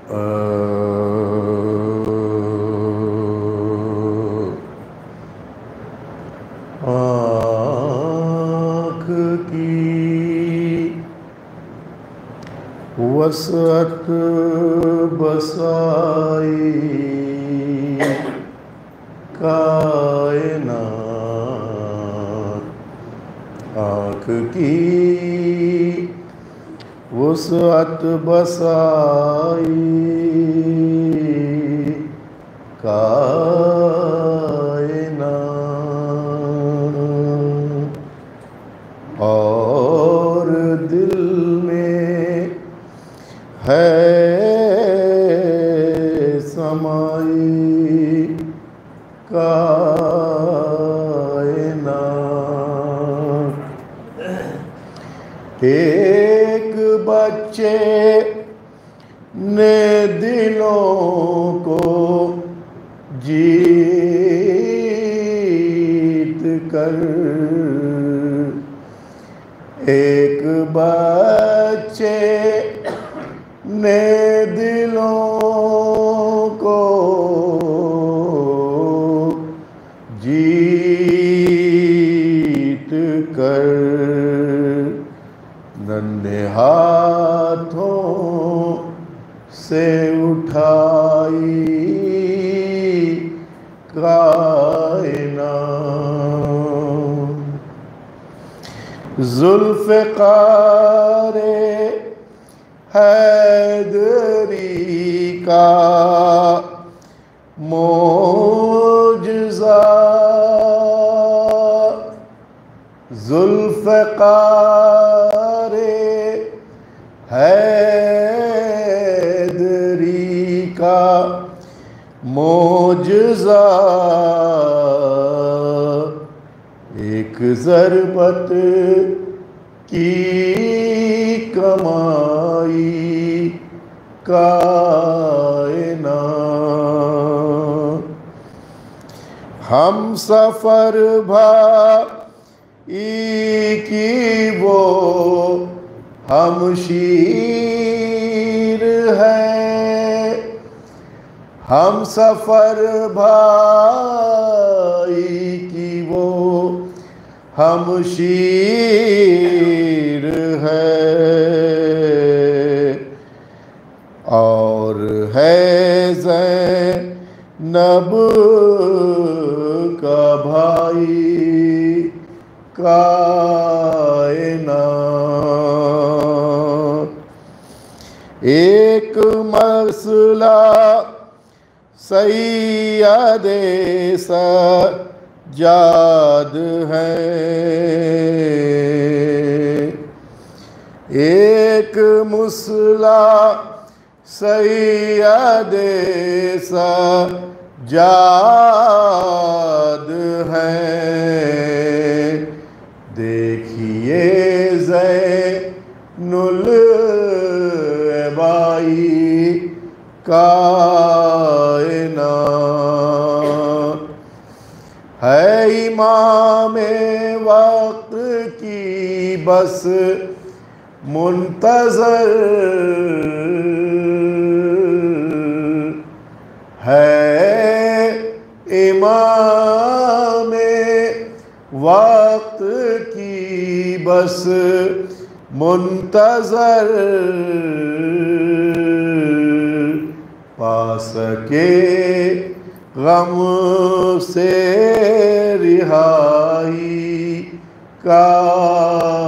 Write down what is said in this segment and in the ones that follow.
आँख की वसअत बसाई कायनात, आँख की वसअत बसाई कायनात, और दिल में है समाई कायनात। एक बच्चे ने दिलों को जीत कर, एक बच्चे ने दिलों को जीत कर, नन्हे हाथों से उठाई कायनात। ज़ुल्फ़िकार-ए हैदरी का मोजज़ा, ज़ुल्फ़िकार-ए हैदरी का मोजज़ा, एक ज़रबत की कमाई कायनात। हम सफ़र भाई की वो हमशीर है, हम सफ़र भाई की वो हमशीर है, और है ज़ैनब का भाई कायनात। एक मसला सैयदे सज्जाद है, एक मुसला सैयदे सज्जाद है, देखिए ज़ैनुल अबाई कायनात। है इमामे वक्त की बस मुंतज़र, है इमामे वक्त की बस मुंतज़र, पा सके गम से रिहाई कायनात।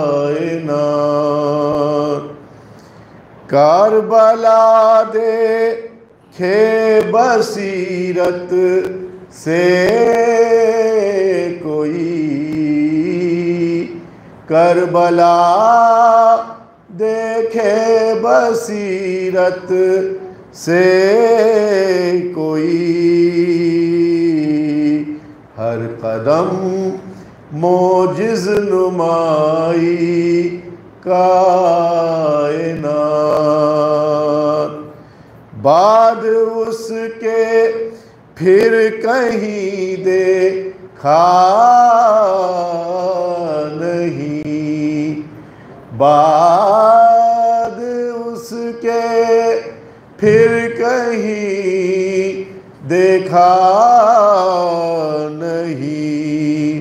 करबला देखे बसीरत से कोई, करबला देखे बसीरत से कोई, हर कदम मोजिज़ नुमाई कायनात। बाद उसके फिर कहीं देखा नहीं, बाद उसके फिर कहीं देखा नहीं।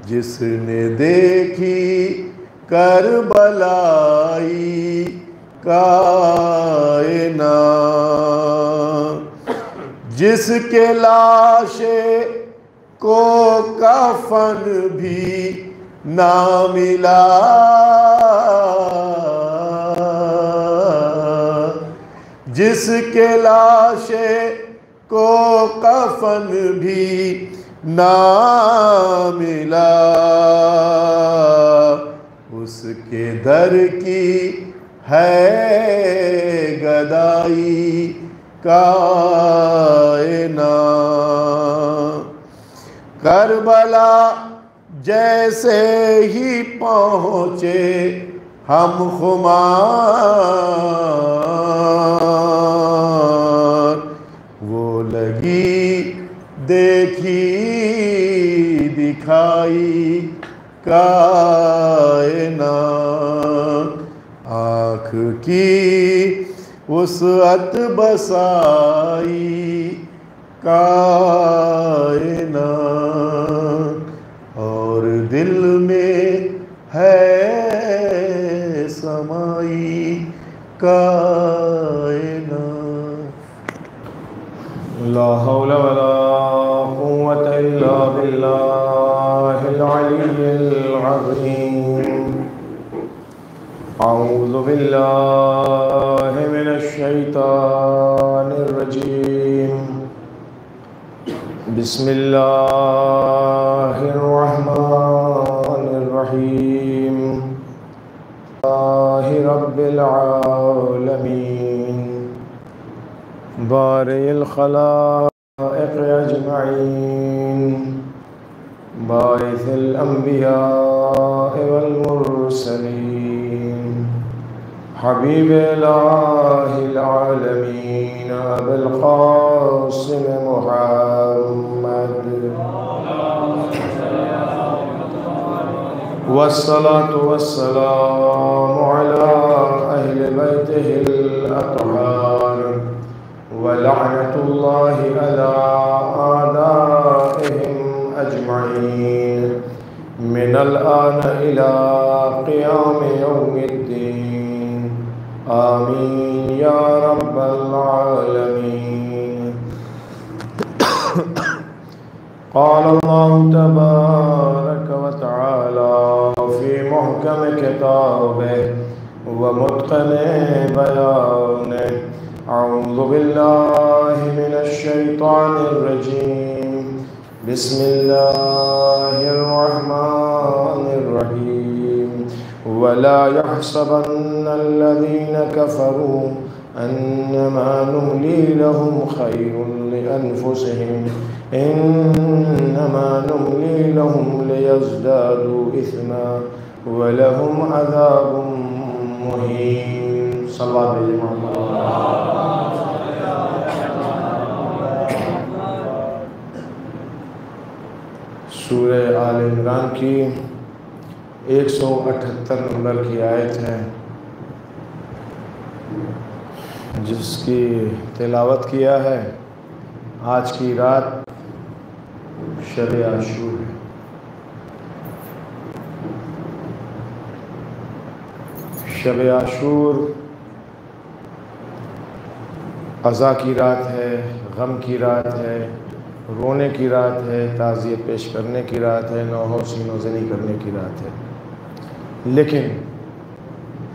जिसने देखी करबलाई कायनात, जिसके लाशे को कफन भी ना मिला, जिसके लाशे को कफन भी ना मिला, उसके दर की है गदाई कायनात। करबला जैसे ही पहुँचे हम खुमार, वो लगी देखी दिखाई कायनात। आँख की वसअत बसाई कायनात, और दिल में है समाई कायनात। ला हौला वला कुव्वता इल्ला बिल्लाहिल अलिय्यिल अज़ीम। अऊज़ु बिल्लाहि मिनश शैतानिर रजीम। बिस्मिल्लाहिर रहमानिर रहीम। रब्बिल आलमीन बारिल खलाइक़ अजमईन बाइसिल अंबिया वल मुरसलीन हबीब इलाहिल आलमीन अबुल क़ासिम मुहम्मद वस्सलातु वस्सलामु अला अहलि बैतिहिल अत्हार व लअनतुल्लाहि अला आदाइहिम अजमईन मिनल आन इला क़ियाम यौमिद्दीन। आमीन या रब्बल आलमीन। क़ाल अल्लाहु तबारक व तआला फ़ी मुहकम किताबिही व मुत्क़न बयानिही। अऊज़ु बिल्लाहि मिनश शैतानिर रजीम। बिस्मिल्लाहिर रहमानिर रहीम। वला यहसबन्नल्लज़ीन कफ़रू अन्नमा नुम्ली लहुम खैरुन लिअन्फुसिहिम इन्नमा नुम्ली लहुम लियज़्दादू इस्मा व लहुम अज़ाबुम मुहीन। सल्लल्लाहु अलैहि वसल्लम। सूरह आल इमरान की 178 नंबर की आयत है, जिसकी तिलावत किया है। आज की रात शब आशूर है। शब आशूर अज़ा की रात है, गम की रात है, रोने की रात है, ताज़ियत पेश करने की रात है, नौहो सीनोज़नी करने की रात है। लेकिन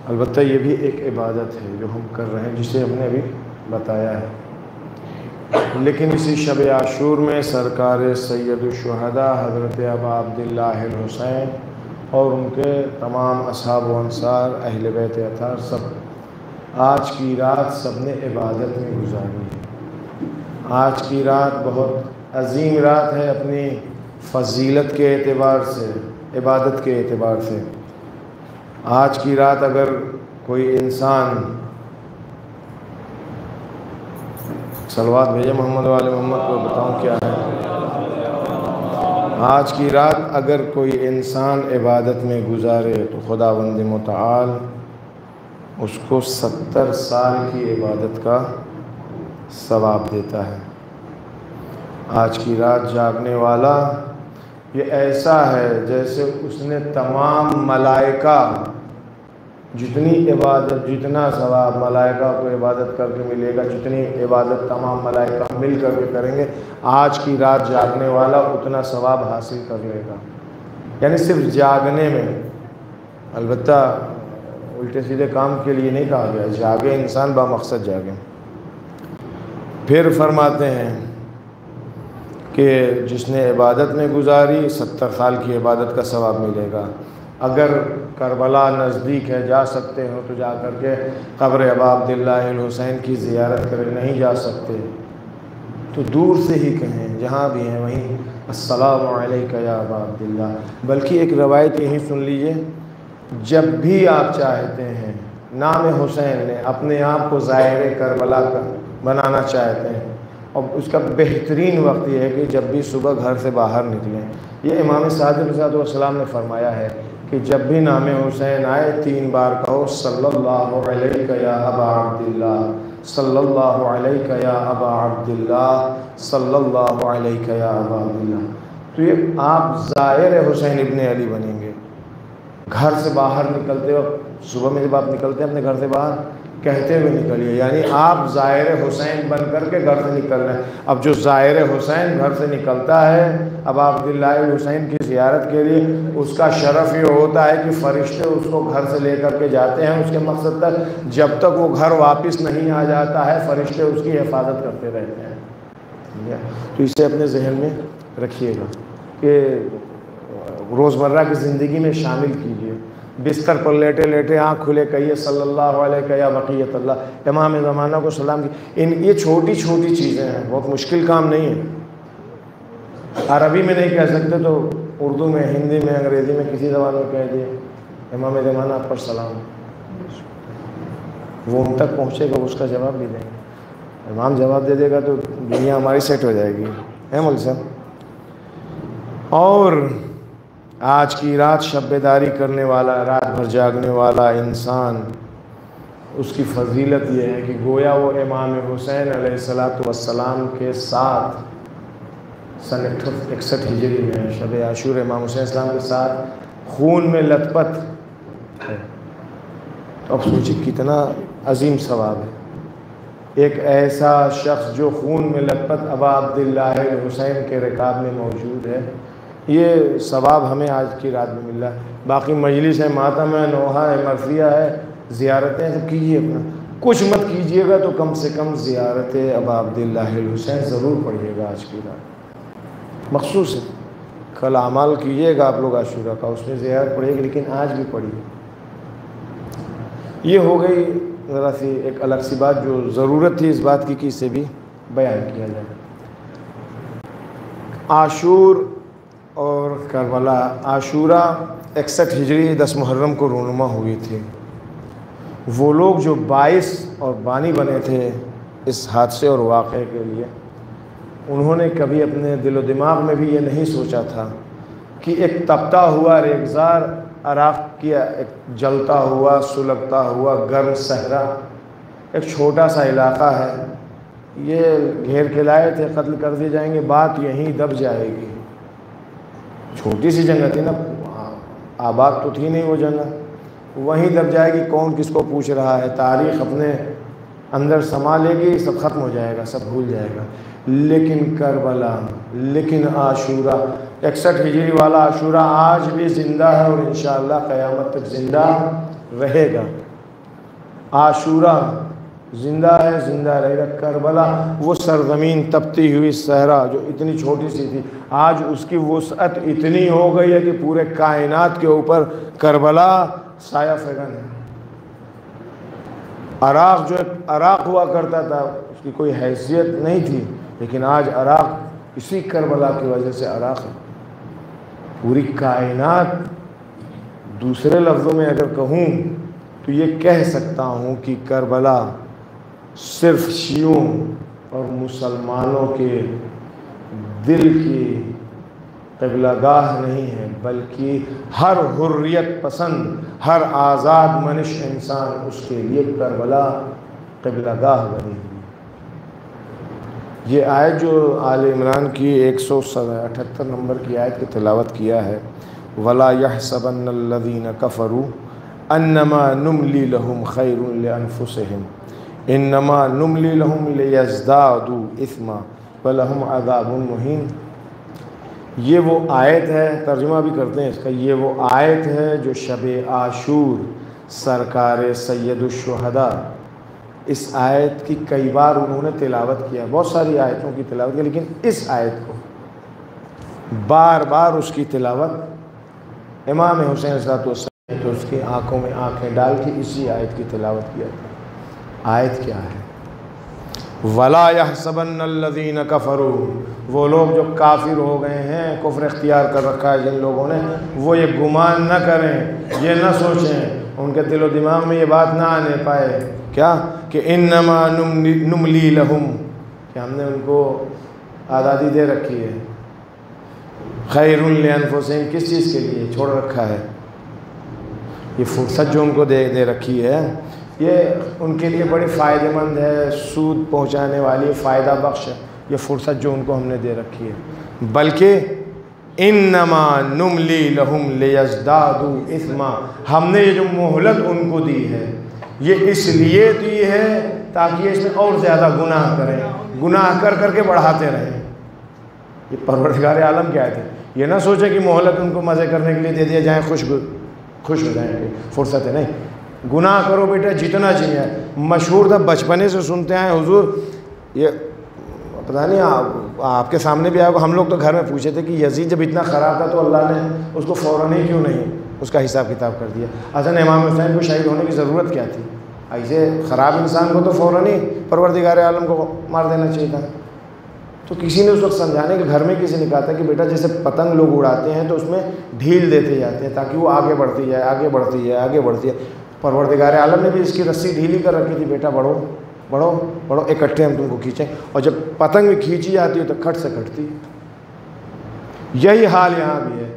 अलबत्ता ये भी एक इबादत है जो हम कर रहे हैं, जिसे हमने अभी बताया है। लेकिन इसी शब आशूर में सरकार सैयदुश्शुहदा हज़रत अबा अब्दिल्लाह हुसैन और उनके तमाम असहाब व अंसार अहले बैत अतार सब आज की रात सबने इबादत में गुजारी है। आज की रात बहुत अजीम रात है अपनी फ़जीलत के एतबार से, इबादत के एतबार से। आज की रात अगर कोई इंसान सलवात भेजे मोहम्मद वाले मोहम्मद को बताऊं क्या है। आज की रात अगर कोई इंसान इबादत में गुजारे तो खुदावंद मुतआल उसको 70 साल की इबादत का सवाब देता है। आज की रात जागने वाला ये ऐसा है जैसे उसने तमाम मलाइका, जितनी इबादत, जितना सवाब मलाइका को इबादत करके मिलेगा, जितनी इबादत तमाम मलाइका मिल कर के करेंगे, आज की रात जागने वाला उतना सवाब हासिल कर लेगा। यानी सिर्फ जागने में, अलबत्ता उल्टे सीधे काम के लिए नहीं कहा गया, जागे इंसान बामकसद जागे। फिर फरमाते हैं कि जिसने इबादत में गुजारी 70 साल की इबादत का सवाब मिलेगा। अगर करबला नज़दीक है, जा सकते हो तो जा कर के क़ब्र अबा अब्दुल्लाह हुसैन की ज़ियारत करें। नहीं जा सकते तो दूर से ही कहें, जहाँ भी हैं वहीं अस्सलामु अलैका या अबा अब्दुल्लाह। बल्कि एक रवायत यही सुन लीजिए, जब भी आप चाहते हैं, नाम हुसैन ने अपने आप को ज़ाहिर करबला का बनाना चाहते हैं, और उसका बेहतरीन वक्त यह है कि जब भी सुबह घर से बाहर निकलें। ये इमाम सादिक़ अलैहिस्सलाम ने फरमाया है कि जब भी नाम हुसैन आए 3 बार कहो सल्लल्लाहु अलैका या अबा अब्दुल्लाह, सल्लल्लाहु अलैका या अबा अब्दुल्लाह, सल्लल्लाहु अलैका या अबा अब्दुल्लाह। तो ये आप ज़ाहिर हुसैन इब्ने अली बनेंगे। घर से बाहर निकलते वक्त, सुबह में जब आप निकलते हैं अपने घर से बाहर, कहते हुए निकलिए, यानी आप ज़ाहिर हुसैन बन कर के घर से निकल रहे हैं। अब जो ज़ाहिर हुसैन घर से निकलता है अब अब्दुल्लाह हुसैन की ज़ियारत के लिए, उसका शरफ़ ये होता है कि फ़रिश्ते उसको घर से लेकर के जाते हैं उसके मकसद तक। जब तक वो घर वापस नहीं आ जाता है फ़रिश्ते उसकी हिफाजत करते रहते हैं। ठीक है, तो इसे अपने जहन में रखिएगा कि रोज़मर्रा की ज़िंदगी में शामिल कीजिए। बिस्तर पर लेटे लेटे आँख खुले कहिए सल्लल्लाहु अलैहि या बक़ियतल्लाह, इमाम ज़माना को सलाम की। ये छोटी छोटी चीज़ें हैं, बहुत मुश्किल काम नहीं है। अरबी में नहीं कह सकते तो उर्दू में, हिंदी में, अंग्रेज़ी में, किसी ज़बान में कह दिए इमाम ज़माना पर सलाम, वो उन तक पहुँचेगा, उसका जवाब भी देंगे। इमाम जवाब दे देगा तो दुनिया हमारी सेट हो जाएगी, है मौलवी साहब। और आज की रात शब-ए-दारी करने वाला, रात भर जागने वाला इंसान, उसकी फजीलत यह है कि गोया वो इमाम हुसैन अलैहिस्सलातु वस्सलाम के साथ सन 61 हिजरी में शब आशूर इमाम हुसैन इस्लाम के साथ खून में लथपथ है। तो अब सोचिए कितना अजीम सवाब है। एक ऐसा शख्स जो खून में लथपथ अबा अब्दुल्लाह हुसैन के रिकाब में मौजूद है, ये सवाब हमें आज की रात में मिल रहा है। बाकी मजलिस है, मातम है, नोहा है, मरफिया है, ज़ियारतें सब कीजिए अपना। कुछ मत कीजिएगा तो कम से कम ज़ियारत अबा अब्दुल्लाह हुसैन ज़रूर पढ़िएगा आज की रात। मखसूस है, कल अमाल कीजिएगा आप लोग आशूरा का, उसमें ज़ियारत पढ़िएगा, लेकिन आज भी पढ़िए। ये हो गई ज़रा सी एक अलग सी बात जो ज़रूरत थी इस बात की कि इसे भी बयान किया जाए। आशूर और करबला, आशूरा 61 हिजरी 10 मुहर्रम को रूनुमा हुई थी। वो लोग जो 22 और बानी बने थे इस हादसे और वाक़े के लिए, उन्होंने कभी अपने दिलो दिमाग में भी ये नहीं सोचा था कि एक तपता हुआ रेगज़ार अराक की एक जलता हुआ, सुलगता हुआ गर्म सहरा, एक छोटा सा इलाक़ा है, ये घेर के लाए थे, कत्ल कर दिए जाएंगे, बात यहीं दब जाएगी। छोटी सी जगह थी ना, आबाद तो थी नहीं वो जगह, वहीं दब जाएगी। कौन किसको पूछ रहा है, तारीख़ अपने अंदर समा लेगी, सब ख़त्म हो जाएगा, सब भूल जाएगा। लेकिन करबला, लेकिन आशूरा 61 हिजरी वाला आशूरा आज भी ज़िंदा है और इंशाअल्लाह क़यामत तक ज़िंदा रहेगा। आशूरा ज़िंदा है, ज़िंदा रहेगा। करबला वो सरज़मीन तपती हुई सहरा जो इतनी छोटी सी थी, आज उसकी वुसअत इतनी हो गई है कि पूरे कायनात के ऊपर करबला साया फ़ैगन है। अराक जो अराक हुआ करता था उसकी कोई हैसियत नहीं थी, लेकिन आज अराक इसी करबला की वजह से अराक है। पूरी कायनात, दूसरे लफ्ज़ों में अगर कहूँ तो ये कह सकता हूँ कि करबला सिर्फ शियों और मुसलमानों के दिल की क़िबलागाह नहीं है, बल्कि हर हुर्रियत पसंद, हर आज़ाद मनुष्य इंसान, उसके लिए करबला क़िबलागाह बनी हुई। ये आयत जो आल इमरान की 178 नंबर की आयत की तिलावत किया है, वला यहसबन्नल्लज़ीना कफ़रू अन्नमा नुमली लहुम खैरुन लिअन्फुसिहिम इन्नमा नुमली लहुम लियज़दादू इस्मा वलहुम अज़ाबुन मुहीन। ये वो आयत है, तर्जुमा भी करते हैं इसका, ये वो आयत है जो शब आशूर सरकार सैयदुश्शुहदा, इस आयत की कई बार उन्होंने तिलावत किया, बहुत सारी आयतों की तिलावत की, लेकिन इस आयत को बार बार उसकी तिलावत इमाम हुसैन अलैहिस्सलाम तो उसकी आंखों में आंखें डाल के इसी आयत की तिलावत किया था। आयत क्या है? वला यहसबन्नल्लज़ीना कफ़रू, वो लोग जो काफिर हो गए हैं, कुफ्र इख्तियार कर रखा है जिन लोगों ने, वो ये गुमान न करें, ये न सोचें, उनके दिलो दिमाग में ये बात ना आने पाए क्या कि इन्नमा नुमली लहुम, कि हमने उनको आज़ादी दे रखी है, खैरुन लिअन्फुसिहिम, किस चीज़ के लिए छोड़ रखा है, ये फुर्सत जो उनको दे रखी है, ये उनके लिए बड़ी फ़ायदेमंद है, सूद पहुंचाने वाली, फ़ायदा बख्श है ये फुर्सत जो उनको हमने दे रखी है। बल्कि इन्नमा नुमली लहुम लियज़दादू इस्मा, हमने ये जो मोहलत उनको दी है ये इसलिए दी है ताकि ये इसमें और ज़्यादा गुनाह करें, गुनाह कर करके बढ़ाते रहें। ये परवरदिगार आलम क्या थे, ये ना सोचे कि मोहलत उनको मज़े करने के लिए दे दिया जाए, खुश हो जाएंगे, फुर्सत है नहीं, गुनाह करो बेटा जितना चाहिए। मशहूर था, बचपने से सुनते आए हुजूर, ये पता नहीं आपके सामने भी आया, हम लोग तो घर में पूछे थे कि यजीद जब इतना ख़राब था तो अल्लाह ने उसको फ़ौरन ही क्यों नहीं उसका हिसाब किताब कर दिया। असल इमाम हुसैन को शहीद होने की ज़रूरत क्या थी? ऐसे ख़राब इंसान को तो फ़ौरन ही परवरदिगार आलम को मार देना चाहिए था। तो किसी ने उस वक्त समझाने के घर में किसी ने कहा था कि बेटा जैसे पतंग लोग उड़ाते हैं तो उसमें ढील देते जाते हैं ताकि वो आगे बढ़ती जाए, आगे बढ़ती जाए, आगे बढ़ती जाए। परवरदिगार आलम ने भी इसकी रस्सी ढीली कर रखी थी, बेटा बढ़ो बढ़ो बढ़ो, इकट्ठे हम तुमको खींचें। और जब पतंग भी खींची जाती है तो खट से कटती है। यही हाल यहाँ भी है।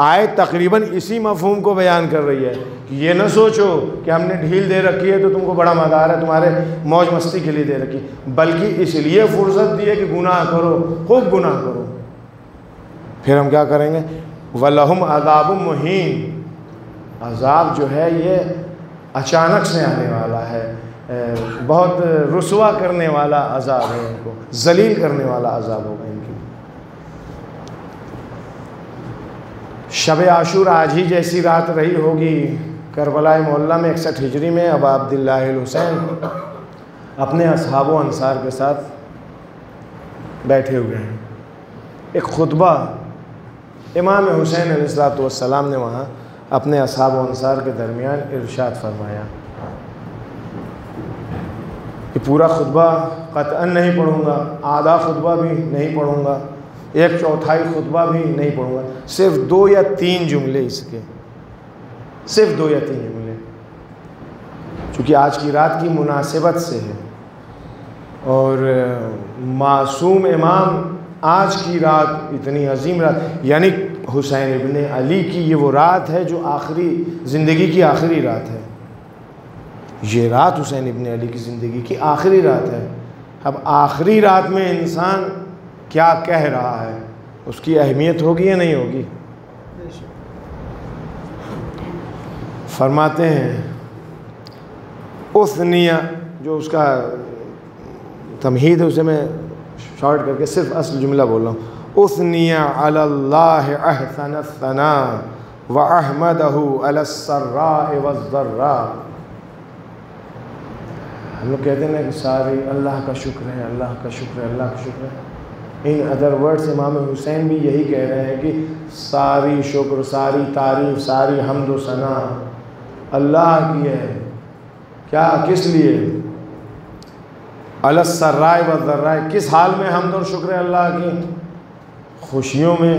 आयत तकरीबन इसी मफहूम को बयान कर रही है कि ये न सोचो कि हमने ढील दे रखी है तो तुमको बड़ा मदार है, तुम्हारे मौज मस्ती के लिए दे रखी, बल्कि इसलिए फुर्सत दी है कि गुनाह करो, खूब गुनाह करो। फिर हम क्या करेंगे? वलहुम अज़ाबुम मुहीन, अज़ाब जो है ये अचानक से आने वाला है, बहुत रुसवा करने वाला अज़ाब है, इनको जलील करने वाला अज़ाब होगा इनकी। शब आशूर आज ही जैसी रात रही होगी करबला मोहल्ला में 61 हिजरी में। अब अब्दुल्लाह हुसैन अपने असहाब व अंसार के साथ बैठे हुए हैं। एक खुतबा इमाम हुसैन अलैहिस्सलाम ने वहाँ अपने असहाब व अंसार के दरमियान इरशाद फरमाया। ये पूरा खुतबा क़तअन नहीं पढ़ूँगा, आधा खुतबा भी नहीं पढ़ूँगा, 1/4 खुतबा भी नहीं पढ़ूँगा, सिर्फ 2 या 3 जुमले इसके, सिर्फ 2 या 3 जुमले, चूँकि आज की रात की मुनासिबत से है और मासूम इमाम आज की रात इतनी अजीम रात, यानी हुसैन इब्ने अली की ये वो रात है जो आखिरी ज़िंदगी की आखिरी रात है। ये रात हुसैन इब्ने अली की ज़िंदगी की आखिरी रात है। अब आखिरी रात में इंसान क्या कह रहा है, उसकी अहमियत होगी या नहीं होगी? फरमाते हैं उस्निया, जो उसका तमहीद है उसे मैं शॉर्ट करके सिर्फ असल जुमला बोल रहा हूँ। उस्निया अल्लाह अहसन सना व अहमदहु अलस्सर्रा वज़्ज़र्रा। हम लोग कहते हैं ना कि सारी अल्लाह का शुक्र है, अल्लाह का शुक्र है, अल्लाह का शुक्र है। इन अदर वर्ड्स इमाम हुसैन भी यही कह रहे हैं कि सारी शुक्र, सारी तारीफ़, सारी हम्द व सना अल्लाह की है। क्या, किस लिए? अलस्सर्राए व ज़र्राए, किस हाल में हम्द और शुक्र है अल्लाह की? खुशियों में,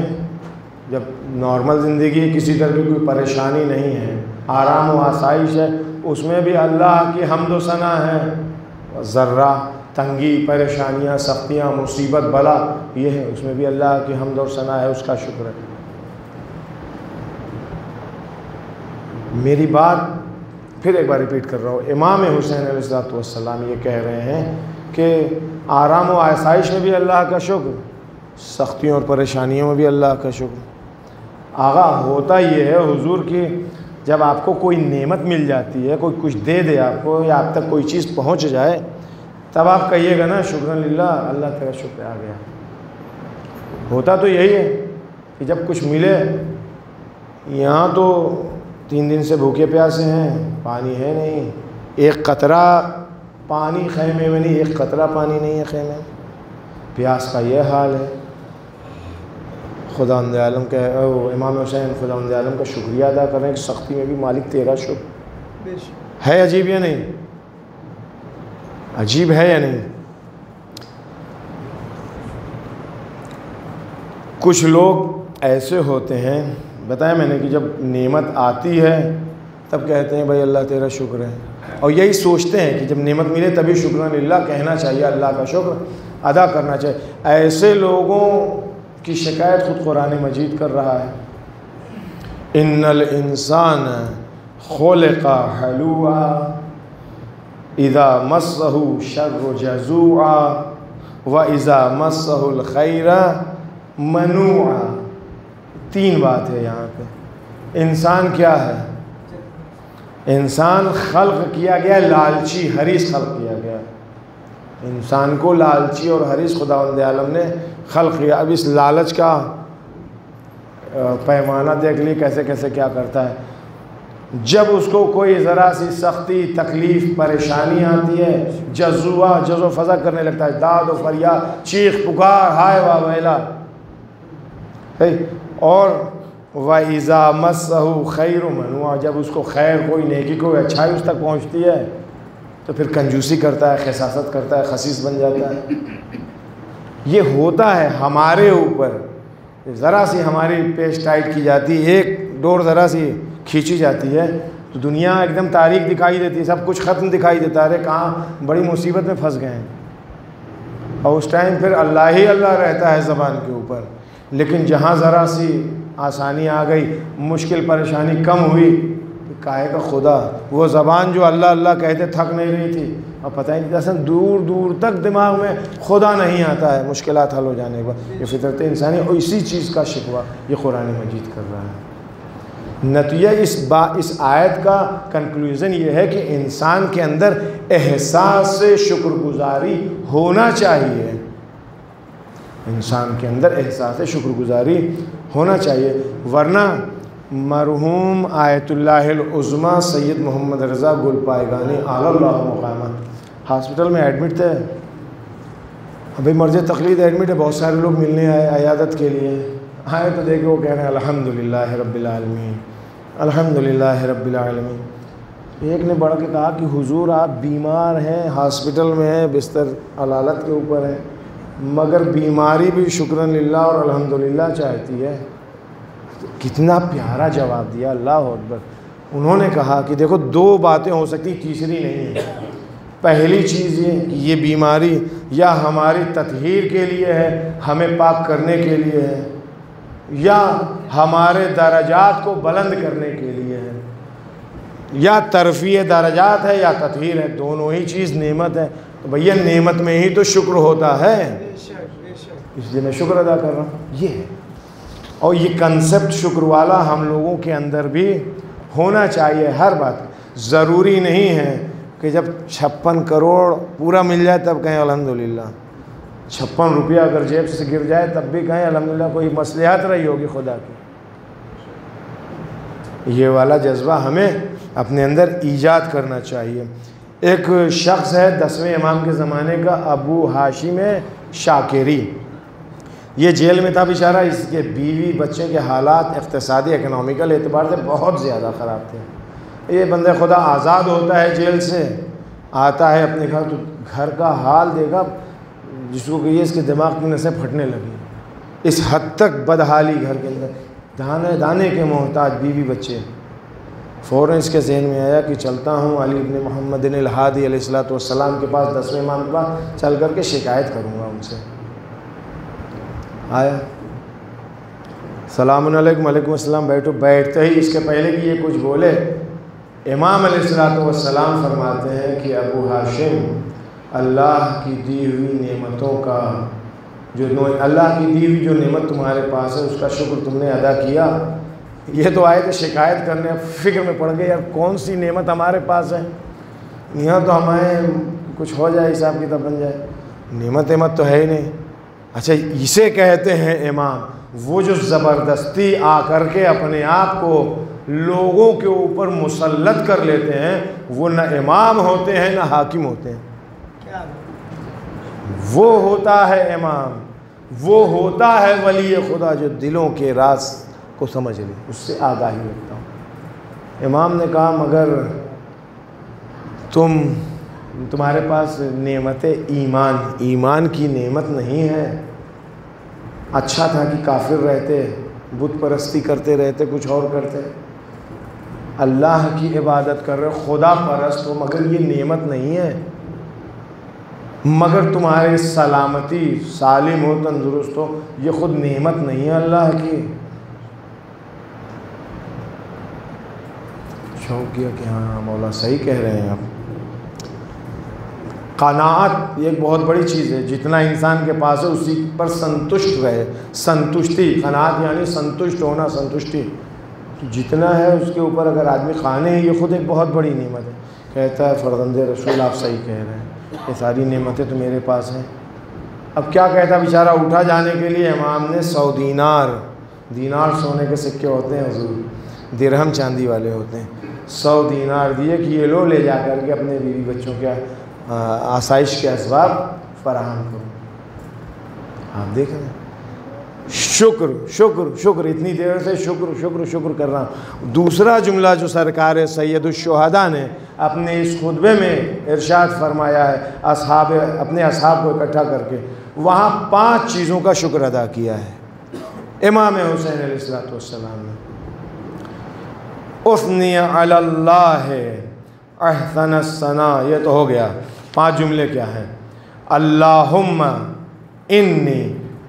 जब नॉर्मल ज़िंदगी है, किसी तरह की कोई परेशानी नहीं है, आराम व आसाइश है, उसमें भी अल्लाह की हम्द व सना है। ज़र्रा, तंगी, परेशानियाँ, सख्तियाँ, मुसीबत, बला, ये है, उसमें भी अल्लाह की हम्द और सना है, उसका शुक्र है। मेरी बात फिर एक बार रिपीट कर रहा हूँ। इमाम हुसैन अलैहिस्सलाम ये कह रहे हैं कि आराम व आसाइश में भी अल्लाह का शुक्र, सख्तियों और परेशानियों में भी अल्लाह का शुक्र। आगा होता ये है हुजूर कि जब आपको कोई नेमत मिल जाती है, कोई कुछ दे दे आपको या आप तक कोई चीज़ पहुंच जाए, तब आप कहिएगा ना शुक्रन लिल्लाह, अल्लाह तेरा शुक्र आ गया। होता तो यही है कि जब कुछ मिले, यहाँ तो 3 दिन से भूखे प्यासे हैं, पानी है नहीं, एक कतरा पानी खैमे में नहीं, एक कतरा पानी नहीं है खैमे में, प्यास का ये हाल है। खुदावंद आलम का इमाम हुसैन खुदावंद आलम का शुक्रिया अदा करें कि सख्ती में भी मालिक तेरा शुक्र है। अजीब या नहीं? अजीब है या नहीं? कुछ लोग ऐसे होते हैं, बताया मैंने कि जब नेमत आती है तब कहते हैं भाई अल्लाह तेरा शुक्र है, और यही सोचते हैं कि जब नेमत मिले तभी शुक्रान लिल्लाह कहना चाहिए, अल्लाह का शुक्र अदा करना चाहिए। ऐसे लोगों की शिकायत खुद कुरान मजीद कर रहा है, इन्नल इंसान खुलिक़ा हलूआ इज़ा मस्सहु शर्रु जज़ूआ व इज़ा मस्सहुल खैर मनूआ। 3 बात है यहाँ पे। इंसान क्या है? इंसान खल्क़ किया गया लालची, हरीस खल्क़ किया गया। इंसान को लालची और हरीस खुदावंद आलम ने खल्क़ किया। अब इस लालच का पैमाना देख ली कैसे कैसे क्या करता है। जब उसको कोई ज़रा सी सख्ती, तकलीफ़, परेशानी आती है, जज़ो फज़ा करने लगता है, दाद व फरियाद, चीख पुकार, हाय वाह वैला। और वइज़ा मस्सहु खैर मनुआ, जब उसको खैर, कोई नेकी, कोई अच्छाई उस तक पहुँचती है तो फिर कंजूसी करता है, खसासत करता है, खसीस बन जाता है। ये होता है हमारे ऊपर। ज़रा सी हमारी पेश टाइट की जाती है, एक डोर ज़रा सी खींची जाती है तो दुनिया एकदम तारीख दिखाई देती है, सब कुछ ख़त्म दिखाई देता है, अरे कहाँ बड़ी मुसीबत में फंस गए हैं। और उस टाइम फिर अल्लाह ही अल्लाह रहता है ज़बान के ऊपर। लेकिन जहाँ ज़रा सी आसानी आ गई, मुश्किल परेशानी कम हुई, तो काहे का खुदा, वो ज़बान जो अल्लाह अल्लाह कहते थक नहीं रही थी, और पता ही नहीं जैसे दूर दूर तक दिमाग में खुदा नहीं आता है मुश्किलात हल हो जाने के बाद। ये फितरत इंसानी और इसी चीज़ का शिकवा ये कुरान मजीद कर रहा है। नतीजा इस आयत का कंक्लूज़न ये है कि इंसान के अंदर एहसास से शुक्रगुजारी होना चाहिए। इंसान के अंदर एहसास से शुक्रगुजारी होना चाहिए, वरना मरहूम आयतुल्लाहिल उज़्मा सैयद मोहम्मद रज़ा गुल पायगानी आलल्लाहु मुक़ामा हॉस्पिटल में एडमिट थे। अभी मर्ज़ तक़लीद एडमिट है, बहुत सारे लोग मिलने आए अयादत के लिए। आए तो देखे वो कह रहे हैं अल्हम्दुलिल्लाह रब्बिल आलमीन, अल्हम्दुलिल्लाह रब्बिल आलमीन। एक ने बढ़ के कहा कि हुजूर आप बीमार हैं, हॉस्पिटल में हैं, बिस्तर अलालत के ऊपर है, मगर बीमारी भी शुक्रन लिल्लाह और अल्हम्दुलिल्लाह चाहती है। कितना प्यारा जवाब दिया, अल्लाह अकबर। उन्होंने कहा कि देखो 2 बातें हो सकती, तीसरी नहीं है। पहली चीज़ ये कि ये बीमारी या हमारी तत्हीर के लिए है, हमें पाक करने के लिए है, या हमारे दरजात को बुलंद करने के लिए है, या तरफ़ी दरजात है या तत्हीर है। दोनों ही चीज़ नेमत है, तो भैया नेमत में ही तो शुक्र होता है, इसलिए मैं शुक्र अदा कर रहा हूँ। ये है, और ये कंसेप्ट शुक्र वाला हम लोगों के अंदर भी होना चाहिए। हर बात ज़रूरी नहीं है कि जब 56 करोड़ पूरा मिल जाए तब कहें अल्हम्दुलिल्लाह। 56 रुपया अगर जेब से गिर जाए तब भी कहें अल्हम्दुलिल्लाह, कोई मसलिहत रही होगी खुदा की। ये वाला जज्बा हमें अपने अंदर ईजाद करना चाहिए। एक शख्स है 10वें इमाम के ज़माने का, अबू हाशिम शाकिरी। ये जेल में था बेचारा, इसके बीवी बच्चे के हालात इक़्तिसादी इकनॉमिकल एतबार से बहुत ज़्यादा ख़राब थे। ये बंदा खुदा आज़ाद होता है जेल से, आता है अपने घर, तो घर का हाल देखा जिसको कहिए इसके दिमाग की नसें फटने लगी। इस हद तक बदहाली घर के अंदर, दाने दाने के मोहताज बीवी बच्चे। फ़ौरन इसके जहन में आया कि चलता हूँ अली इब्न मोहम्मद अल हादी अलैहिस्सलातु वस्सलाम के पास, 10वें इमाम के पास चल कर के शिकायत करूँगा उनसे। आया, सलाम अलैकुम, वालेकुम अस्सलाम, बैठो। बैठते ही इसके पहले कि ये कुछ बोले, इमाम अलैहिस्सलातु वस्सलाम फरमाते हैं कि अबू हाशिम, अल्लाह की दी हुई नेमतों का अल्लाह की दी हुई जो नेमत तुम्हारे पास है उसका शुक्र तुमने अदा किया। ये तो आए थे शिकायत करने, फिक्र में पड़ गए यार कौन सी नेमत हमारे पास है, यहाँ तो हमारे कुछ हो जाए, हिसाब किताब बन जाए, नेमत तो है ही नहीं। अच्छा, इसे कहते हैं इमाम, वो जो ज़बरदस्ती आकर के अपने आप को लोगों के ऊपर मुसल्लत कर लेते हैं, वो न इमाम होते हैं न हाकिम होते हैं। वो होता है इमाम, वो होता है वली खुदा जो दिलों के राज को समझ ले, उससे आगाही रखता हूँ। इमाम ने कहा मगर तुम्हारे पास नेमत ईमान की नेमत नहीं है। अच्छा था कि काफिर रहते, बुत परस्ती करते रहते, कुछ और करते, अल्लाह की इबादत कर रहे, खुदा परस्त हो, मगर ये नेमत नहीं है। मगर तुम्हारी सलामती, सालिम हो, तंदुरुस्त हो, ये खुद नेमत नहीं है अल्लाह की। शौक किया कि हाँ मौला सही कह रहे हैं आप। क़नाअत ये एक बहुत बड़ी चीज़ है, जितना इंसान के पास है उसी पर संतुष्ट रहे। संतुष्टि, क़नाअत यानी संतुष्ट होना, संतुष्टि। जितना है उसके ऊपर अगर आदमी खाने है, ये खुद एक बहुत बड़ी नेमत है। कहता है फरजंदे रसूल आप सही कह रहे हैं, ये सारी नेमतें तो मेरे पास हैं। अब क्या कहता बेचारा, उठा जाने के लिए इमाम ने 100 दीनार सोने के सिक्के होते हैं हुजूर, दिरहम चांदी वाले होते हैं, 100 दीनार दिए कि ये लो ले जा कर के अपने बीवी बच्चों के आसाइश के असबाब फराहम करो। आप देख रहे हैं, शुक्र शुक्र शुक्र, इतनी देर से शुक्र शुक्र शुक्र कर रहा हूँ। दूसरा जुमला जो सरकार सैयदुश्शुहदा ने अपने इस खुतबे में इरशाद फरमाया है, अपने असहाब को इकट्ठा करके, वहाँ 5 चीज़ों का शुक्र अदा किया है इमाम हुसैन अलैहिस्सलाम ने। उस्नी अलल्लाह अहसन सना, ये तो हो गया। 5 जुमले क्या हैं? अल्लाहुम्मा इन्नी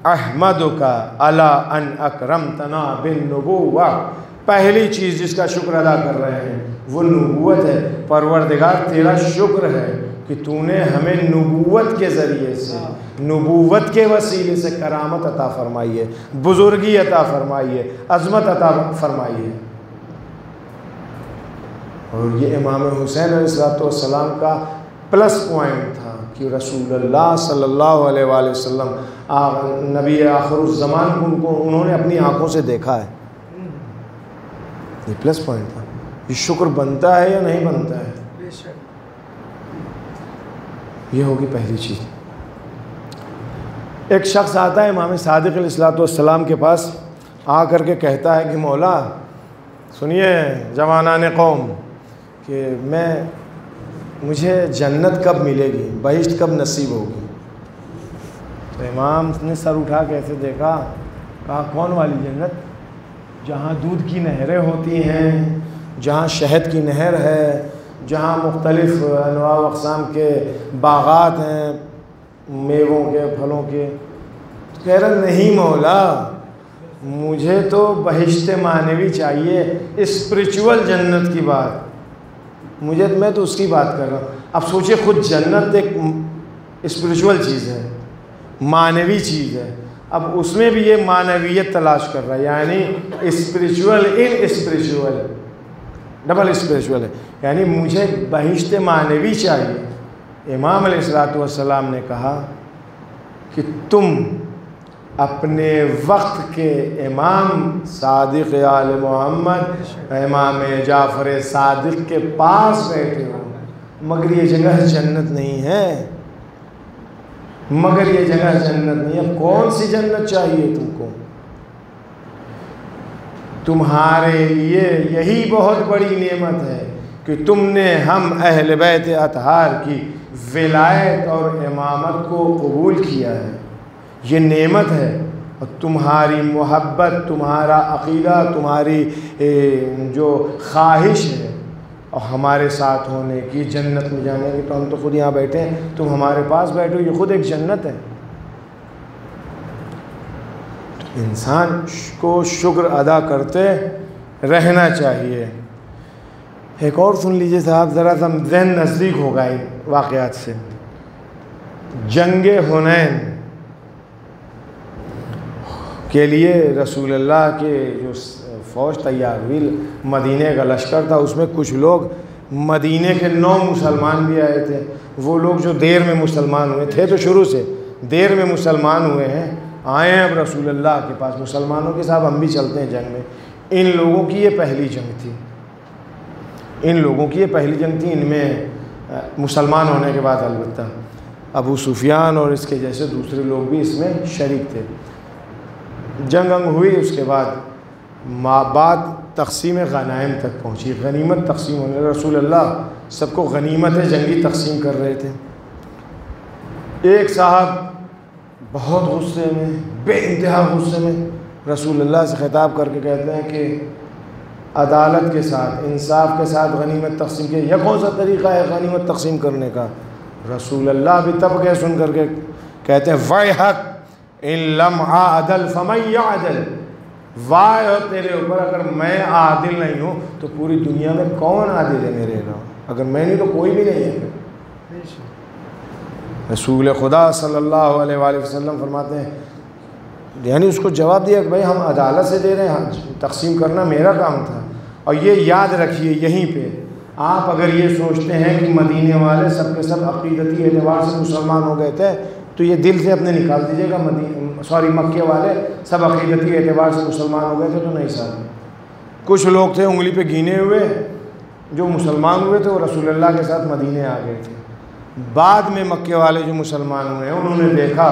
अहमदुका अला अन अकरमतना बिन नबुव्वा। पहली चीज़ जिसका शुक्र अदा कर रहे हैं वो नबूवत है। परवरदिगार तेरा शुक्र है कि तूने हमें नबूवत के ज़रिए से, नबूवत के वसीले से करामत अता फरमाई है, बुज़ुर्गी अता फरमाई है, अज़मत अता फरमाई है। और ये इमाम हुसैन अलैहिस्सलाम का प्लस पॉइंट था कि रसूलुल्लाह सल्लल्लाहु अलैहि वसल्लम नबी आखिरुज़्ज़मान को उन्होंने अपनी आँखों से देखा है। ये प्लस पॉइंट था। ये शुक्र बनता है या नहीं बनता है? ये होगी पहली चीज़। एक शख्स आता है इमाम सादिक़ अलैहिस्सलाम के पास, आ कर के कहता है कि मौला सुनिए जवानाने कौम, कि मुझे जन्नत कब मिलेगी, बहिश्त कब नसीब होगी। तो इमाम ने सर उठा के ऐसे देखा, कहा कौन वाली जन्नत? जहाँ दूध की नहरें होती हैं, जहाँ शहद की नहर है, जहाँ मुख्तलिफ़ अनवा अक़साम के बागात हैं, मेवों के, फलों के। तो कह रहा नहीं मौला, मुझे तो बहिश्त मानवी चाहिए, स्पिरिचुअल जन्नत की बात मुझे, मैं तो उसकी बात कर रहा हूँ। अब सोचिए खुद जन्नत एक स्पिरिचुअल चीज़ है, मानवी चीज़ है, अब उसमें भी ये मानवीयत तलाश कर रहा है, यानी spiritual in spiritual, double spiritual है, यानी मुझे बहिश्त मानवी चाहिए। इमाम अलैहिस्सलाम ने कहा कि तुम अपने वक्त के इमाम सादिक़ आल मोहम्मद इमाम जाफ़र सादिक़ के पास बैठे हो, मगर ये जगह जन्नत नहीं है, मगर ये जगह जन्नत नहीं है। कौन सी जन्नत चाहिए तुमको? तुम्हारे लिए यही बहुत बड़ी नेमत है कि तुमने हम अहले बैत अतहार की विलायत और इमामत को कबूल किया है। ये नेमत है, और तुम्हारी मोहब्बत, तुम्हारा अक़ीदा, तुम्हारी जो ख्वाहिश है और हमारे साथ होने की, जन्नत में जाने की, तो हम तो खुद यहाँ बैठे हैं, तुम हमारे पास बैठो, ये खुद एक जन्नत है। तो इंसान को शुक्र अदा करते रहना चाहिए। एक और सुन लीजिए साहब, ज़रा सा ज़हन नज़दीक होगा इन वाक़यात से। जंगे हुनैन के लिए रसूलुल्लाह के जो फ़ौज तैयार हुई, मदीने का लश्कर था, उसमें कुछ लोग मदीने के 9 मुसलमान भी आए थे। वो लोग जो देर में मुसलमान हुए थे, तो शुरू से देर में मुसलमान हुए हैं, आए हैं अब रसूलुल्लाह के पास मुसलमानों के साथ हम भी चलते हैं जंग में। इन लोगों की ये पहली जंग थी, इन लोगों की ये पहली जंग थी। इनमें मुसलमान होने के बाद अलबत्ता अबू सुफियान और इसके जैसे दूसरे लोग भी इसमें शरीक थे। जंग अंग हुई, उसके बाद बात तक़सीम गनाइम तक पहुँची, गनीमत तक़सीम होने। रसूलुल्लाह सबको गनीमत जंगी तक़सीम कर रहे थे। एक साहब बहुत गुस्से में, बेइंतहा गुस्से में रसूलुल्लाह से खिताब करके कहते हैं कि अदालत के साथ, इंसाफ के साथ गनीमत तक़सीम के, यह कौन सा तरीक़ा है गनीमत तक़सीम करने का? रसूलुल्लाह भी तब कह सुन करके कहते हैं वैहक इन लम आदल फमन यादल, वाह हो तेरे ऊपर, अगर मैं आदिल नहीं हूँ तो पूरी दुनिया में कौन आदिल है मेरे अलावा? अगर मैं नहीं तो कोई भी नहीं है। रसूल खुदा सल्लल्लाहु अलैहि वसल्लम फरमाते हैं, यानी उसको जवाब दिया कि भाई हम अदालत से दे रहे हैं, तक़सीम करना मेरा काम था। और ये याद रखिए, यहीं पे आप अगर ये सोचते हैं कि मदीने वाले सब के सब अक़ीदती एतबार से मुसलमान हो गए थे, तो ये दिल से अपने निकाल दीजिएगा, मक्के वाले सब अक़ीदती एतबार से मुसलमान हो गए थे, तो नहीं साहब। कुछ लोग थे उंगली पे गिने हुए जो मुसलमान हुए थे, वो रसूलुल्लाह के साथ मदीने आ गए थे। बाद में मक्के वाले जो मुसलमान हुए हैं, उन्होंने देखा,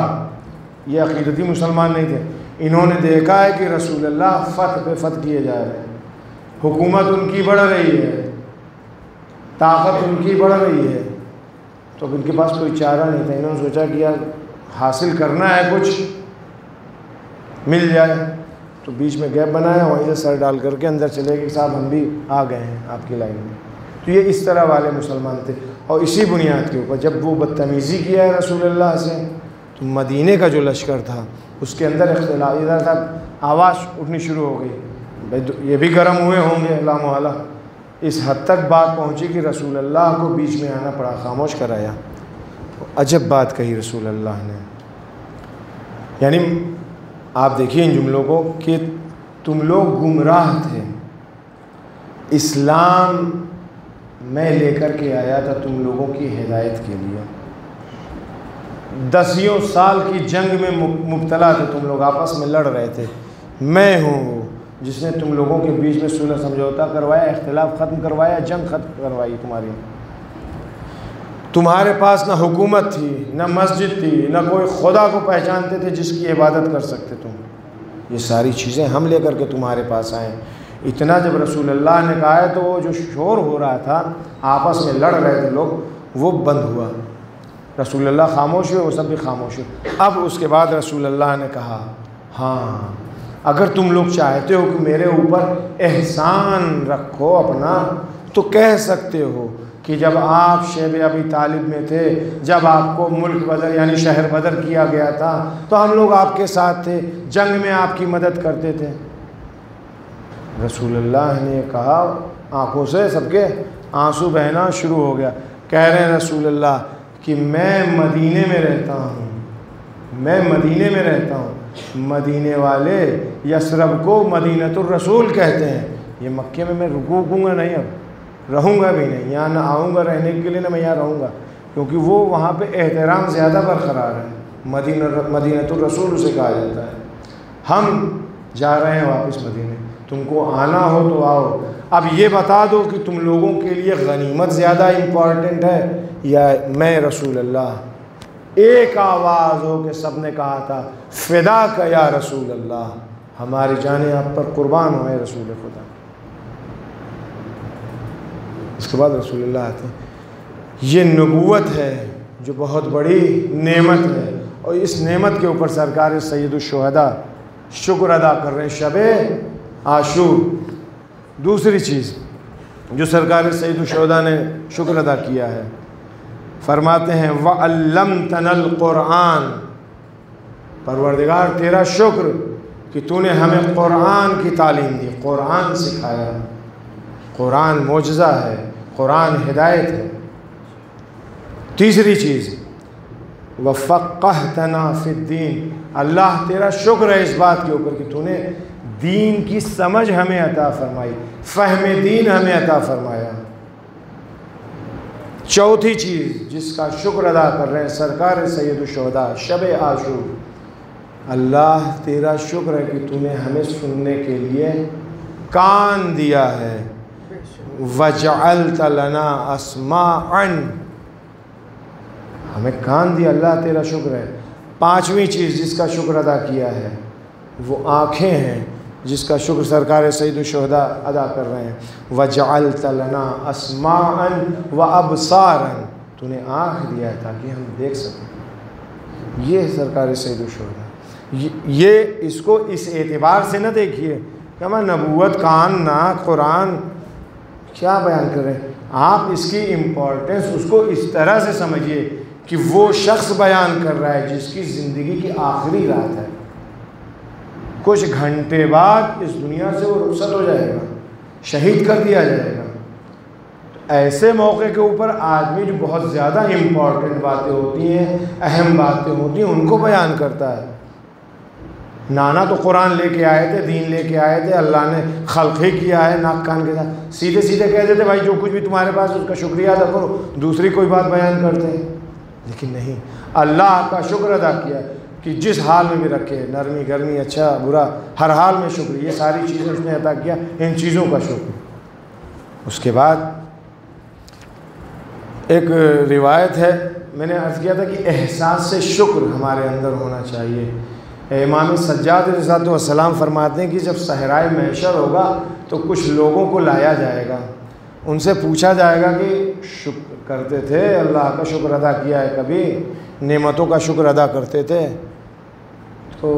ये अक़ीदती मुसलमान नहीं थे, इन्होंने देखा है कि रसूलुल्लाह फ़तह पे फ़तह किए जा रहे हैं, हुकूमत उनकी बढ़ रही है, ताकत उनकी बढ़ रही है, तो अब इनके पास कोई चारा नहीं था। इन्होंने सोचा कि यार हासिल करना है, कुछ मिल जाए, तो बीच में गैप बनाया, वहीं से सर डाल करके अंदर चले गए, साहब हम भी आ गए हैं आपकी लाइन में। तो ये इस तरह वाले मुसलमान थे। और इसी बुनियाद के ऊपर जब वो बदतमीज़ी किया है रसूलुल्लाह से, तो मदीने का जो लश्कर था उसके अंदर इख्तिलाफ, इधर तक आवाज़ उठनी शुरू हो गई, भाई ये भी गर्म हुए होंगे अल्लाह मौला। इस हद तक बात पहुँची कि रसूलुल्लाह को बीच में आना पड़ा, खामोश कराया। अजब बात कही रसूलुल्लाह ने, यानी आप देखिए इन जुमलों को कि तुम लोग गुमराह थे, इस्लाम मैं लेकर के आया था तुम लोगों की हिदायत के लिए। 10 साल की जंग में मुब्तला थे तुम लोग, आपस में लड़ रहे थे। मैं हूँ जिसने तुम लोगों के बीच में सुलह समझौता करवाया, इख्तिलाफ ख़त्म करवाया, जंग ख़त्म करवाई तुम्हारी। तुम्हारे पास ना हुकूमत थी, ना मस्जिद थी, ना कोई खुदा को पहचानते थे जिसकी इबादत कर सकते तुम। ये सारी चीज़ें हम लेकर के तुम्हारे पास आए। इतना जब रसूलुल्लाह ने कहा है तो वो जो शोर हो रहा था, आपस में लड़ रहे थे लोग, वो बंद हुआ। रसूलुल्लाह खामोश हुए, वो सब भी खामोश हुए। अब उसके बाद रसूलुल्लाह ने कहा, हाँ अगर तुम लोग चाहते हो कि मेरे ऊपर एहसान रखो अपना, तो कह सकते हो कि जब आप शैब अबी तालिब में थे, जब आपको मुल्क बदर यानी शहर बदर किया गया था, तो हम लोग आपके साथ थे, जंग में आपकी मदद करते थे। रसूलुल्लाह ने कहा, आँखों से सबके आंसू बहना शुरू हो गया। कह रहे हैं रसूलुल्लाह कि मैं मदीने में रहता हूँ, मैं मदीने में रहता हूँ। मदीने वाले यसरब को मदीनतुर रसूल कहते हैं। ये मक्के में मैं रुकूंगा नहीं, अब रहूँगा भी नहीं, यहाँ ना आऊँगा रहने के लिए, ना मैं यहाँ रहूँगा, क्योंकि वो वहाँ पे एहतराम ज़्यादा बरकरार है। मदीनतुर रसूल उसे कहा जाता है। हम जा रहे हैं वापस मदीने, तुमको आना हो तो आओ। अब ये बता दो कि तुम लोगों के लिए गनीमत ज़्यादा इम्पॉर्टेंट है या मैं रसूलुल्लाह? एक आवाज़ हो के सब ने कहा था, फ़िदा का या रसूलुल्लाह, हमारी जानें आप पर कुर्बान हो रसूल खुदा। इसके बाद रसूलुल्लाह आते हैं। ये नबूवत है जो बहुत बड़ी नेमत है, और इस नेमत के ऊपर सरकार सैयदुश्शुहदा शुक्र अदा कर रहे हैं, शबे आशूर। दूसरी चीज़ जो सरकार सैयदुश्शुहदा ने शुक्र अदा किया है, फरमाते हैं वअल्लमतनल कुरान, परवरदिगार तेरा शुक्र कि तूने हमें कुरान की तालीम दी, कुरान सिखाया। कुरान मोजज़ा है, कुरान हिदायत है। तीसरी चीज़ वफ़क़्क़हतना फ़िद्दीन, अल्लाह तेरा शुक्र है इस बात के ऊपर कि तूने दीन की समझ हमें अता फरमाई, फ़हम दीन हमें अता फरमाया। चौथी चीज़ जिसका शुक्र अदा कर रहे हैं सरकार सैयदुश्शुहदा शब आशूर, अल्लाह तेरा शुक्र है कि तूने हमें सुनने के लिए कान दिया है। वजअल्त लना अस्माअन, हमें कान दिया, अल्लाह तेरा शुक्र है। पांचवी चीज़ जिसका शुक्र अदा किया है वो आँखें हैं, जिसका शुक्र सरकार सैयदुश्शुहदा अदा कर रहे हैं। वजअल्त लना अस्माअन व अबसारन, तूने आँख दिया है ताकि हम देख सकें। ये सरकार सैयदुश्शुहदा, ये इसको इस एतबार से न देखिए कि मैं नबूवत, कान, नाक, कुरान क्या बयान कर रहे हैं। आप इसकी इम्पोर्टेंस उसको इस तरह से समझिए कि वो शख्स बयान कर रहा है जिसकी ज़िंदगी की आखिरी रात है, कुछ घंटे बाद इस दुनिया से वो रुखसत हो जाएगा, शहीद कर दिया जाएगा। तो ऐसे मौके के ऊपर आदमी जो बहुत ज़्यादा इम्पोर्टेंट बातें होती हैं, अहम बातें होती हैं, उनको बयान करता है। नाना तो कुरान लेके आए थे, दीन लेके आए थे, अल्लाह ने खल्क़ ही किया है नाक कान के साथ, सीधे सीधे कह देते भाई जो कुछ भी तुम्हारे पास उसका शुक्रिया अदा करो, दूसरी कोई बात बयान करते हैं। लेकिन नहीं, अल्लाह का शुक्र अदा किया कि जिस हाल में भी रखे, नरमी गर्मी अच्छा बुरा, हर हाल में शुक्र, ये सारी चीज़ें उसने अदा किया, इन चीज़ों का शुक्र। उसके बाद एक रिवायत है, मैंने अर्ज़ किया था कि एहसास से शुक्र हमारे अंदर होना चाहिए। इमाम सज्जाद अलैहिस्सलाम फरमाते हैं कि जब सहराए महशर होगा तो कुछ लोगों को लाया जाएगा, उनसे पूछा जाएगा कि शुक्र करते थे, अल्लाह का शुक्र अदा किया है कभी, नेमतों का शुक्र अदा करते थे? तो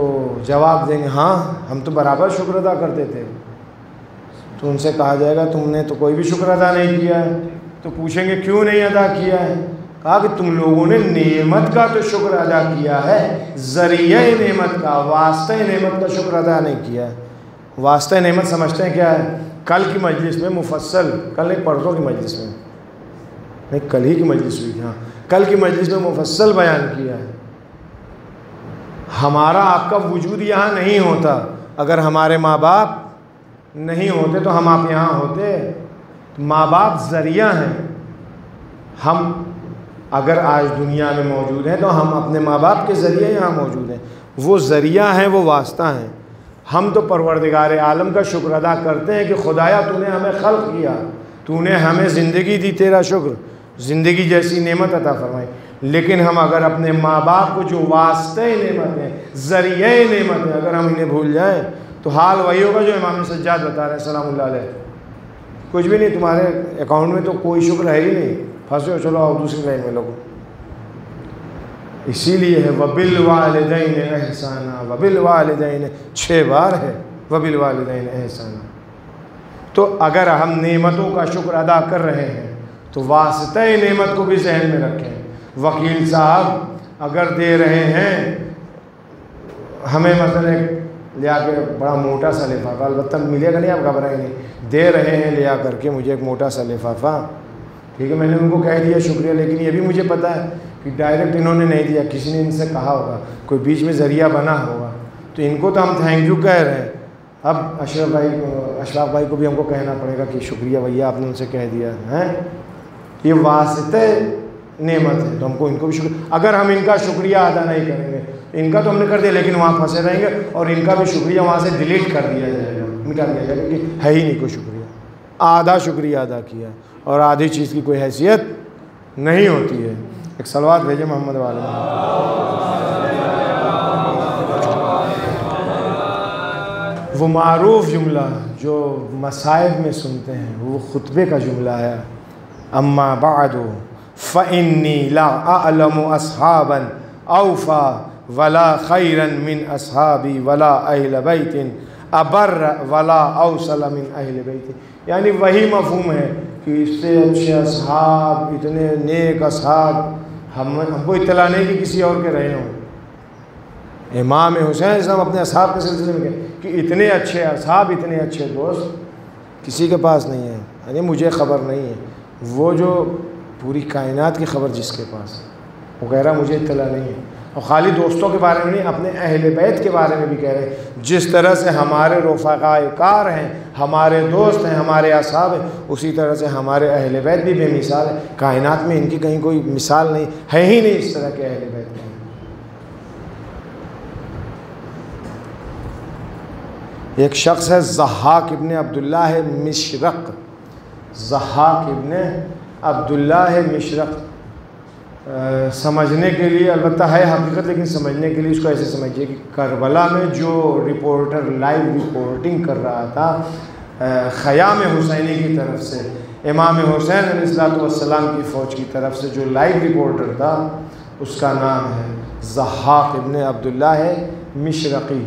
जवाब देंगे हाँ हम तो बराबर शुक्र अदा करते थे। तो उनसे कहा जाएगा तुमने तो कोई भी शुक्र अदा नहीं किया है। तो पूछेंगे क्यों नहीं अदा किया है? कहा कि तुम लोगों ने नेमत का तो शुक्र अदा किया है, ज़रिया नेमत का, वास्ता नेमत का शुक्र अदा नहीं किया है। वास्ता नेमत समझते हैं क्या है? कल की मजलिस में मुफस्सल, कल नहीं परसों की मजलिस में नहीं, कल ही की मजलिस हुई, हाँ कल की मजलिस में मुफस्सल बयान किया है। हमारा आपका वजूद यहाँ नहीं होता, अगर हमारे माँ बाप नहीं होते तो हम आप यहाँ होते। माँ बाप ज़रिया हैं, हम अगर आज दुनिया में मौजूद हैं तो हम अपने माँ बाप के ज़रिए यहाँ मौजूद हैं, वो ज़रिया हैं, वो वास्ता हैं। हम तो परवरदिगार आलम का शुक्र अदा करते हैं कि खुदाया तूने हमें खल्क़ किया, तूने हमें ज़िंदगी दी, तेरा शुक्र, ज़िंदगी जैसी नेमत अता फरमाई। लेकिन हम अगर अपने माँ बाप को जो वास्ते नेमत है, ज़रिए नेमत है, अगर हम इन्हें भूल जाएँ तो हाल वही होगा जो इमाम सज्जाद बता रहे हैं सलामुल्लाह अलैह। कुछ भी नहीं, तुम्हारे अकाउंट में तो कोई शुक्र है ही नहीं, फंसे हो, चलो आओ दूसरी लाइन में लोगों। इसीलिए है वबिल वालिदैन एहसाना, वबिल वालिदैन 6 बार है, वबिल वालिदैन एहसाना। तो अगर हम नेमतों का शुक्र अदा कर रहे हैं तो वास्ता नेमत को भी जहन में रखें। वकील साहब अगर दे रहे हैं हमें मसलन ले आके बड़ा मोटा सा लिफाफा, अलबत्ता मिलेगा नहीं, आप घबराएं नहीं, दे रहे हैं ले आ करके मुझे एक मोटा सा लिफाफा, ठीक है मैंने उनको कह दिया शुक्रिया, लेकिन ये भी मुझे पता है कि डायरेक्ट इन्होंने नहीं दिया, किसी ने इनसे कहा होगा, कोई बीच में ज़रिया बना होगा, तो इनको तो हम थैंक यू कह रहे हैं। अब अशरफ भाई को भी हमको कहना पड़ेगा कि शुक्रिया भैया आपने उनसे कह दिया है, ये वास्ते नेमत है, तो हमको इनको भी शुक्रिया। अगर हम इनका शुक्रिया अदा नहीं करेंगे, इनका तो हमने कर दिया लेकिन वहाँ फंसे रहेंगे और इनका भी शुक्रिया वहाँ से डिलीट कर दिया जाएगा, मिटा दिया जाएगा कि है ही नहीं कोई शुक्रिया। आधा शुक्रिया अदा किया और आधी चीज़ की कोई हैसियत नहीं होती है। एक सलवात भेजे मोहम्मद वाले। वो मारूफ जुमला जो मसाइब में सुनते हैं वो खुतबे का जुमला है, अम्मा बादो फ़इन्नी ला अअलमु अस्हाबन औफ़ा वला खैरन मिन अस्हाबी वला अहल बैतिन अबर्र वला औसल मिन अहल बैतिन। यानी वही मफ़हूम है कि इससे अच्छे अस्हाब, इतने नेक अस्हाब हमको इत्तला नहीं कि किसी और के रहे हों। इमाम हुसैन साहब अपने अस्हाब के सिलसिले में कि इतने अच्छे अस्हाब, इतने अच्छे दोस्त किसी के पास नहीं है, यानी मुझे ख़बर नहीं है। वो जो पूरी कायनात की ख़बर जिसके पास है, वो कह रहा मुझे इत्तला नहीं है। और ख़ाली दोस्तों के बारे में नहीं, अपने अहले बैत के बारे में भी कह रहे हैं। जिस तरह से हमारे रफ़ाक़ाए कार हैं, हमारे दोस्त हैं, हमारे असहाब हैं, उसी तरह से हमारे अहले बैत भी बेमिसाल है। कायनात में इनकी कहीं कोई मिसाल नहीं है, ही नहीं इस तरह के अहले बैत में। एक शख्स है ज़हाक इब्न अब्दुल्लाह मिशरक़, ज़हाक इब्न अब्दुल्लाह मिशरक़। समझने के लिए अलबत्ता है हकीकत, लेकिन समझने के लिए उसको ऐसे समझिए कि करबला में जो रिपोर्टर लाइव रिपोर्टिंग कर रहा था ख़याम हुसैनी की तरफ से, इमाम हुसैन अलैहिस्सलाम की फ़ौज की तरफ से जो लाइव रिपोर्टर था, उसका नाम है ज़हाक इब्न अब्दुल्लाह मिशरक़ी।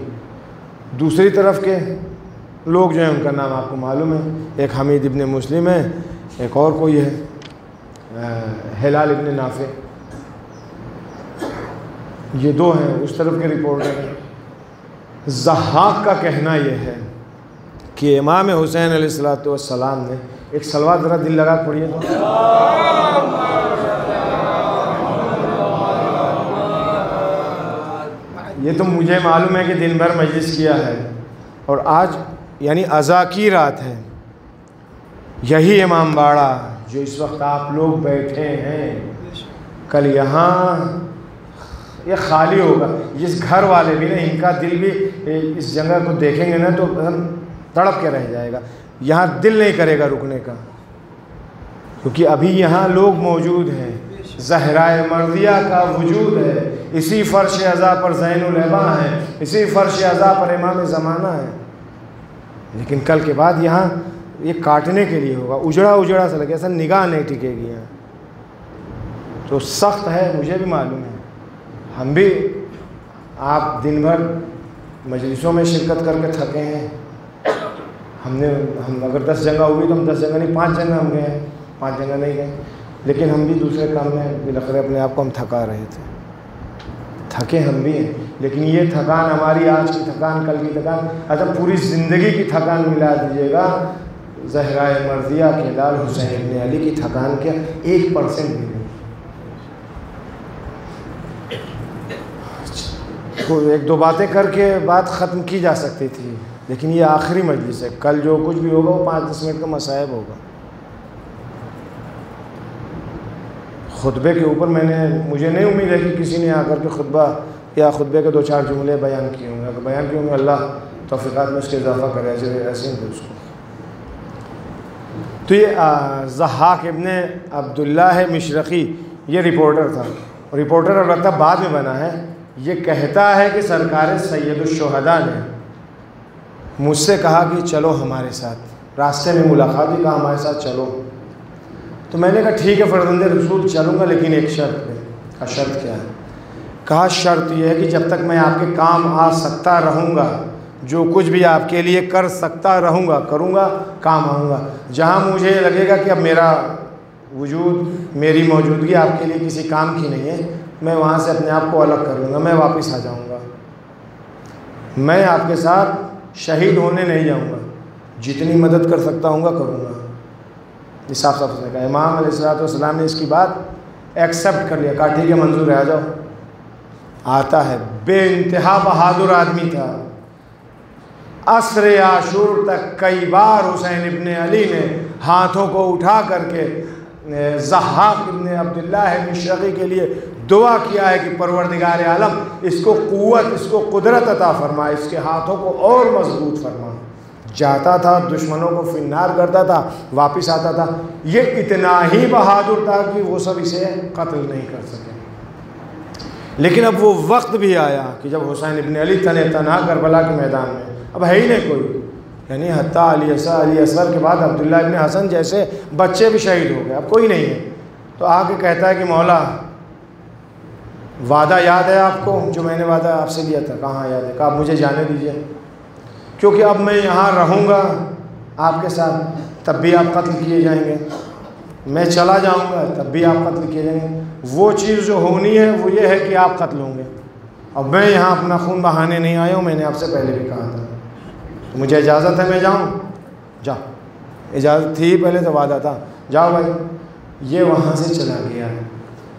दूसरी तरफ के लोग जो हैं उनका नाम आपको मालूम है, एक हमीद इब्न मुस्लिम है, एक और कोई है हिलाल इब्न नाफे। ये दो हैं उस तरफ के रिपोर्टर हैं। ज़हाक का कहना यह है कि इमाम हुसैन अलैहिस्सलाम ने एक सलवात ज़रा दिल लगा पढ़िए तो। ये तो मुझे मालूम है कि दिन भर मजलिस किया है और आज यानी अज़ा की रात है। यही इमाम बाड़ा जो इस वक्त आप लोग बैठे हैं, कल यहाँ ये खाली होगा। जिस घर वाले भी ना, इनका दिल भी इस जगह को देखेंगे ना तो तड़प के रह जाएगा। यहाँ दिल नहीं करेगा रुकने का, क्योंकि अभी यहाँ लोग मौजूद हैं। ज़हराए मर्दिया का वजूद है, इसी फ़र्श अज़ा पर ज़ैनुल अबा है, इसी फ़र्श अज़ा पर इमाम ज़माना है। लेकिन कल के बाद यहाँ ये काटने के लिए होगा, उजड़ा उजड़ा सा लगे, ऐसा निगाह नहीं टिकेगी यहाँ। तो सख्त है, मुझे भी मालूम है। हम भी, आप दिन भर मजलिसों में शिरकत करके थके हैं। हम अगर 10 जगह हुई तो हम 10 जगह नहीं 5 जगह हम गए हैं, 5 जगह नहीं गए। लेकिन हम भी दूसरे काम में बिलखरे अपने आप को हम थका रहे थे। थके हम भी हैं, लेकिन ये थकान हमारी आज की थकान, कल की थकान, अच्छा पूरी ज़िंदगी की थकान मिला दीजिएगा, ज़हराए मर्दिया के लाल हुसैन इब्न अली की थकान के 1% भी नहीं। तो 1-2 बातें करके बात ख़त्म की जा सकती थी, लेकिन ये आखिरी मजलिस है। कल जो कुछ भी होगा वो 5-10 मिनट का मसाइब होगा। खुतबे के ऊपर मुझे नहीं उम्मीद है कि किसी ने आकर के खुतबा या खुतबे के 2-4 जुमले बयान किए होंगे। अगर बयान किए होंगे, अल्लाह तौफ़ीक़ात में उसके इजाफ़ा करे, ऐसे ही उसको। तो ये ज़हाक इब्न अब्दुल्लाह मिशरक़ी ये रिपोर्टर था। रिपोर्टर अलबत्ता बाद में बना है। ये कहता है कि सरकार सैयदुश्शुहदा ने मुझसे कहा कि चलो हमारे साथ। रास्ते में मुलाकात भी, कहा हमारे साथ चलो। तो मैंने कहा ठीक है फ़र्ज़ंदे रसूल चलूँगा, लेकिन एक शर्त पे। कहा शर्त क्या है? कहा शर्त यह है कि जब तक मैं आपके काम आ सकता रहूँगा, जो कुछ भी आपके लिए कर सकता रहूँगा, करूँगा, काम आऊँगा। जहाँ मुझे लगेगा कि अब मेरा वजूद, मेरी मौजूदगी आपके लिए किसी काम की नहीं है, मैं वहाँ से अपने आप को अलग कर लूँगा, मैं वापस आ जाऊँगा। मैं आपके साथ शहीद होने नहीं जाऊँगा, जितनी मदद कर सकता हूँगा करूँगा। इस साफ साफ उसने कहा। इमाम अलैहिस्सलाम ने इसकी बात एक्सेप्ट कर लिया, कहा ठीक है मंजूर है, आ जाओ। आता है, बेइंतहा बहादुर आदमी था। अस्र आशूर तक कई बार हुसैन इब्न अली ने हाथों को उठा करके ज़हाक इब्न अब्दुल्लाह मिशरक़ी के लिए दुआ किया है कि परवरदिगार आलम इसको क़ुव्वत, इसको कुदरत अता फरमा, इसके हाथों को और मजबूत फरमा। जाता था, दुश्मनों को फिन्नार करता था, वापस आता था। ये इतना ही बहादुर था कि वो सब इसे कत्ल नहीं कर सके। लेकिन अब वो वक्त भी आया कि जब हुसैन इब्न अली तने तना करबला के मैदान में, अब है ही नहीं कोई, यानी हत्ता अली असगर के बाद अब्दुल्ला इब्न हसन जैसे बच्चे भी शहीद हो गए, अब कोई नहीं है। तो आके कहता है कि मौला, वादा याद है आपको जो मैंने वादा आपसे लिया था? कहाँ याद है? कहा आप मुझे जाने दीजिए, क्योंकि अब मैं यहाँ रहूँगा आपके साथ, तब भी आप कत्ल किए जाएंगे। मैं चला जाऊँगा, तब भी आप कत्ल किए जाएंगे। वो चीज़ जो होनी है वो ये है कि आप कत्ल होंगे। अब मैं यहाँ अपना खून बहाने नहीं आया हूँ, मैंने आपसे पहले भी कहा था। तो मुझे इजाज़त है मैं जाऊँ? जाओ, इजाज़त थी पहले तो वादा था, जाओ भाई। ये वहाँ से चला गया।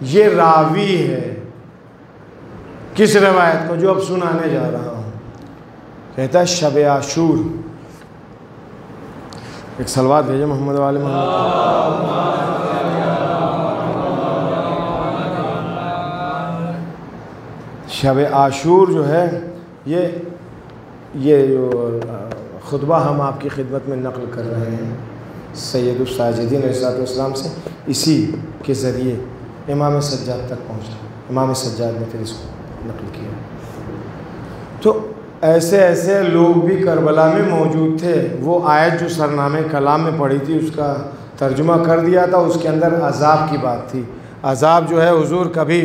ये रावी है किस रवायत को जो अब सुनाने जा रहा हूँ। कहता है शब आशूर, एक सलवात भेजो मोहम्मद वाले मोहम्मद। शब आशूर जो है ये जो खुतबा हम आपकी खिदमत में नक़ल कर रहे हैं सैयदुस साजिदीन अलैहिस्सलाम से, इसी के ज़रिए इमाम सज्जाद तक पहुँचा। इमाम सज्जाद ने फिर इसको नक़ल किया। तो ऐसे ऐसे लोग भी करबला में मौजूद थे। वो आयत जो सरनामे कलाम में पढ़ी थी उसका तर्जुमा कर दिया था, उसके अंदर अज़ाब की बात थी। अज़ाब जो है हुजूर कभी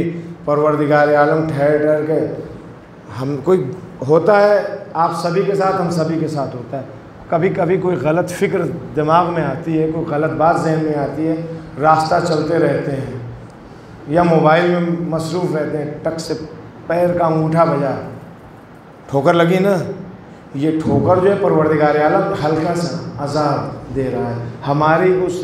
परवरदिगार आलम ठहर ठहर के हम कोई होता है, आप सभी के साथ, हम सभी के साथ होता है। कभी कभी कोई गलत फ़िक्र दिमाग में आती है, कोई गलत बात जहन में आती है, रास्ता चलते रहते हैं या मोबाइल में मसरूफ़ रहते हैं, टक से पैर का अंगूठा बजा, ठोकर लगी ना, ये ठोकर जो है परवरदिगार आलम हल्का सा अज़ाब दे रहा है हमारी उस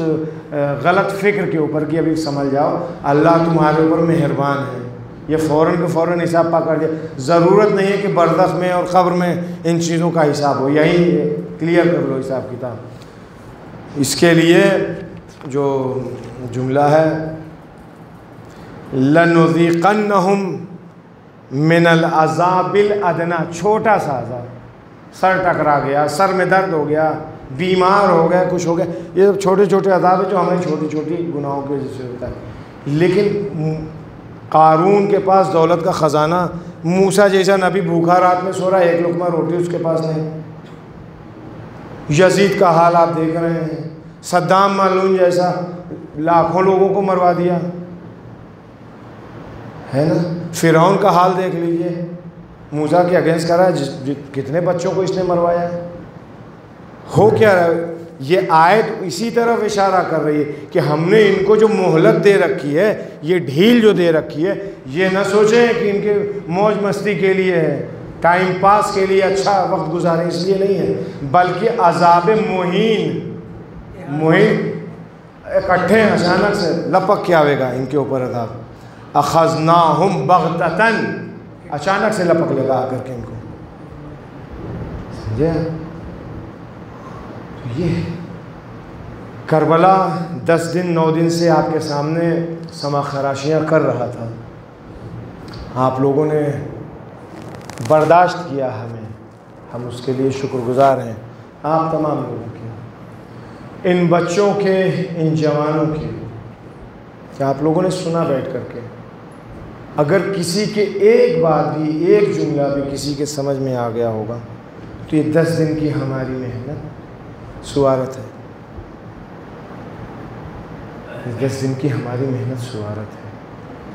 गलत फ़िक्र के ऊपर कि अभी समझ जाओ अल्लाह तुम्हारे ऊपर मेहरबान है, ये फ़ौरन के फ़ौरन हिसाब पा कर दिया। ज़रूरत नहीं है कि बरज़ख में और क़ब्र में इन चीज़ों का हिसाब हो, यही क्लियर कर लो हिसाब किताब। इसके लिए जो जुमला है लनुज़ीक़न्नहुम मिनल अज़ाबिल अदना, छोटा सा अज़ाब, सर टकरा गया, सर में दर्द हो गया, बीमार हो गया, कुछ हो गया, ये सब छोटे छोटे अज़ाब है जो हमें छोटी छोटी गुनाहों की वजह से होता है। लेकिन क़ारून के पास दौलत का ख़जाना, मूसा जैसा नबी भूखा रात में सो रहा है, एक लुक़मा रोटी उसके पास नहीं। यजीद का हाल आप देख रहे हैं, सद्दाम मालूम जैसा लाखों लोगों को मरवा दिया है ना। फ़िरौन का हाल देख लीजिए, मूसा के अगेंस्ट कर रहा है, कितने बच्चों को इसने मरवाया है। हो क्या रहा है, ये आयत इसी तरफ इशारा कर रही है कि हमने इनको जो मोहलत दे रखी है, ये ढील जो दे रखी है, ये न सोचें कि इनके मौज मस्ती के लिए है, टाइम पास के लिए, अच्छा वक्त गुजारें इसलिए नहीं है, बल्कि अज़ाब मुहीन इकट्ठे अचानक से लपक के आवेगा इनके ऊपर अज़ाब। अख़ज़नाहुम बग़ततन, अचानक से लपक लेगा आकर के इनको, समझे। ये करबला 10 दिन 9 दिन से आपके सामने समा खराशियाँ कर रहा था, आप लोगों ने बर्दाश्त किया हमें, हम उसके लिए शुक्रगुज़ार हैं आप तमाम लोगों के, इन बच्चों के, इन जवानों के, कि आप लोगों ने सुना बैठ करके। अगर किसी के एक बात भी, एक जुमला भी किसी के समझ में आ गया होगा तो ये 10 दिन की हमारी मेहनत सुवारत है, 10 दिन की हमारी मेहनत सुवारत है।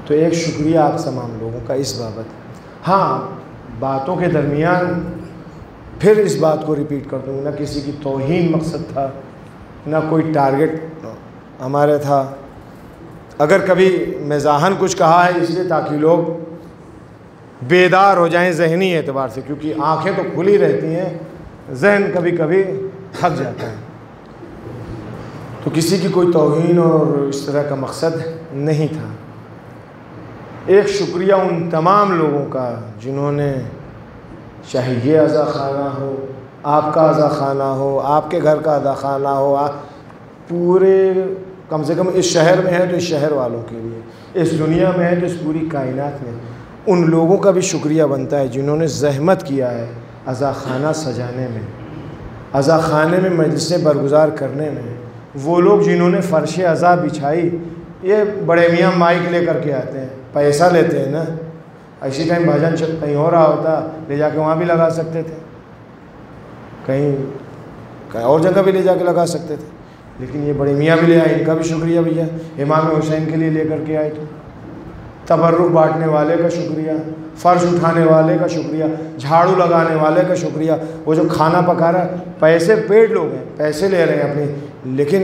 तो एक शुक्रिया आप तमाम लोगों का इस बाबत। हाँ, बातों के दरमियान फिर इस बात को रिपीट कर दूँगा, ना किसी की तौहीन मकसद था, ना कोई टारगेट हमारे था। अगर कभी मज़ाहन कुछ कहा है इसलिए ताकि लोग बेदार हो जाएं ज़हनी एतबार से, क्योंकि आँखें तो खुली रहती हैं, जहन कभी कभी थक जाता है। तो किसी की कोई तौहीन और इस तरह का मकसद नहीं था। एक शुक्रिया उन तमाम लोगों का जिन्होंने, चाहे ये अज़ा खाना हो, आपका अज़ा खाना हो, आपके घर का अज़ा खाना हो, पूरे कम से कम इस शहर में है तो इस शहर वालों के लिए, इस दुनिया में है तो इस पूरी कायनात में, उन लोगों का भी शुक्रिया बनता है जिन्होंने ज़हमत किया है अज़ा खाना सजाने में, अज़ा खाने में मजलिसें बरगुज़ार करने में। वो लोग जिन्होंने फ़र्श अज़ा बिछाई, ये बड़े मियाँ माइक लेकर के आते हैं, पैसा लेते हैं ना, इसी टाइम भजन कहीं हो रहा होता ले जाके वहाँ भी लगा सकते थे, कहीं और जगह भी ले जाके लगा सकते थे, लेकिन ये बड़े मियाँ भी ले आए, इनका भी शुक्रिया भैया। इमाम हुसैन के लिए लेकर के आए थे, तबर्रुक बांटने वाले का शुक्रिया, फ़र्श उठाने वाले का शुक्रिया, झाड़ू लगाने वाले का शुक्रिया, वो जो खाना पका रहा है, पैसे पेड लोग हैं, पैसे ले रहे हैं अपनी, लेकिन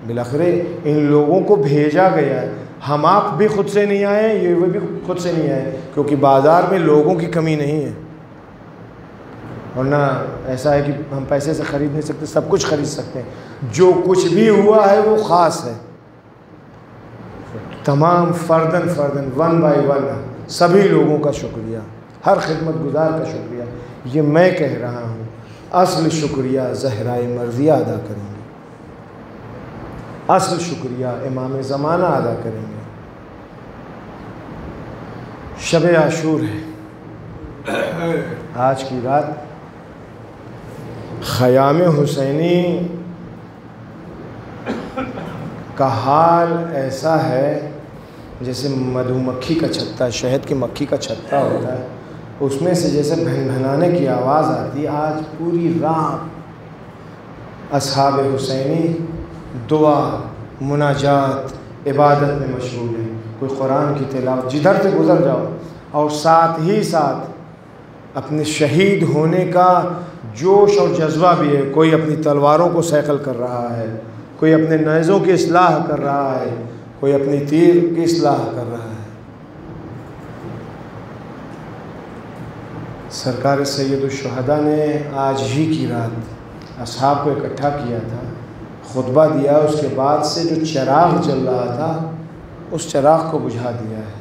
बिलाखिर इन लोगों को भेजा गया है। हम आप भी खुद से नहीं आए, ये वे भी खुद से नहीं आए, क्योंकि बाज़ार में लोगों की कमी नहीं है। वरना ऐसा है कि हम पैसे से ख़रीद नहीं सकते, सब कुछ ख़रीद सकते हैं। जो कुछ भी हुआ है वो ख़ास है। तमाम फ़र्दन वन बाय वन सभी लोगों का शुक्रिया, हर खिदमत गुजार का शुक्रिया। ये मैं कह रहा हूँ, असल शुक्रिया ज़हराए मर्ज़िया अदा करेंगे, असल शुक्रिया इमाम ज़माना अदा करेंगे। शब आशूर है, आज की रात ख़याम हुसैनी का हाल ऐसा है जैसे मधुमक्खी का छत्ता, शहद की मक्खी का छत्ता होता है, उसमें से जैसे भनभनाने की आवाज़ आती है। आज पूरी रात असहाब हुसैनी दुआ, मुनाजात, इबादत में मशगूल है। कोई कुरान की तिलावत, जिधर से गुज़र जाओ, और साथ ही साथ अपने शहीद होने का जोश और जज्बा भी है। कोई अपनी तलवारों को सैकल कर रहा है, कोई अपने नेज़ों की इस्लाह कर रहा है, कोई अपनी तीर की इस्लाह कर रहा है। सरकार सैयदुश्शुहदा ने आज ही की रात असहाब को इकट्ठा किया था, खुतबा दिया, उसके बाद से जो चिराग जल रहा था उस चिराग को बुझा दिया है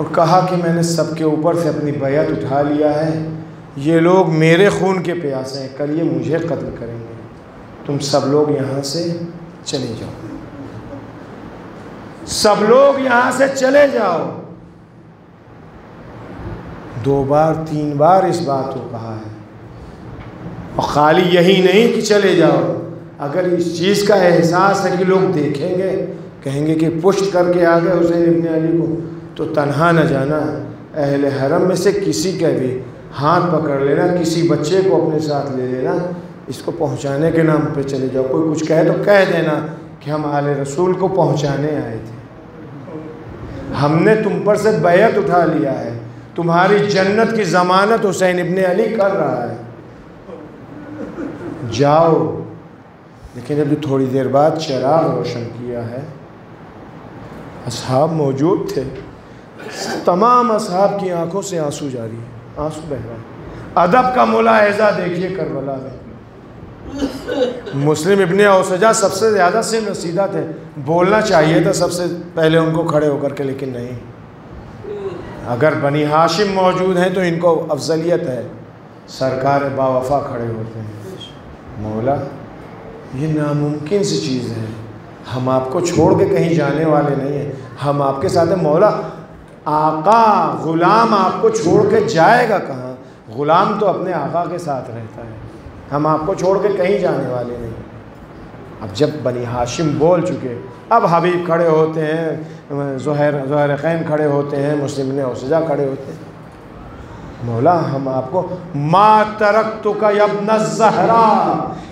और कहा कि मैंने सबके ऊपर से अपनी बैयत उठा लिया है। ये लोग मेरे खून के प्यासे हैं, कल ये मुझे कत्ल करेंगे, तुम सब लोग यहाँ से चले जाओ, सब लोग यहाँ से चले जाओ। 2 बार 3 बार इस बात को कहा है। और खाली यही नहीं कि चले जाओ, अगर इस चीज़ का एहसास है कि लोग देखेंगे, कहेंगे कि पुष्ट करके आ गए हुसैन इब्ने अली को, तो तन्हा न जाना, अहले हरम में से किसी का भी हाथ पकड़ लेना, किसी बच्चे को अपने साथ ले लेना, इसको पहुंचाने के नाम पे चले जाओ। कोई कुछ कहे तो कह देना कि हम आले रसूल को पहुंचाने आए थे, हमने तुम पर से बैयत उठा लिया है, तुम्हारी जन्नत की ज़मानत हुसैन इब्ने अली कर रहा है, जाओ। लेकिन अभी थोड़ी देर बाद चिराग रोशन किया है, असहाब मौजूद थे, तमाम असहाब की आंखों से आंसू जारी है, आंसू बह रहा है। अदब का मुलाहिज़ा देखिए करबला में। मुस्लिम इब्ने औसजा सबसे ज़्यादा से रसीदा थे, बोलना चाहिए था सबसे पहले उनको खड़े होकर के, लेकिन नहीं। अगर बनी हाशिम मौजूद हैं तो इनको अफजलियत है, सरकार बावफा खड़े होते हैं। मौला, ये नामुमकिन सी चीज़ है, हम आपको छोड़ के कहीं जाने वाले नहीं हैं, हम आपके साथ हैं। मौला, आका ग़ुलाम आपको छोड़ के जाएगा कहाँ? ग़ुलाम तो अपने आका के साथ रहता है, हम आपको छोड़ के कहीं जाने वाले नहीं। अब जब बनी हाशिम बोल चुके, अब हबीब खड़े होते हैं, ज़ुहैरखैन खड़े होते हैं, मुस्लिम इब्ने औसजा खड़े होते हैं। मौला, हम आपको मा तरक्तुका यब्न ज़हरा,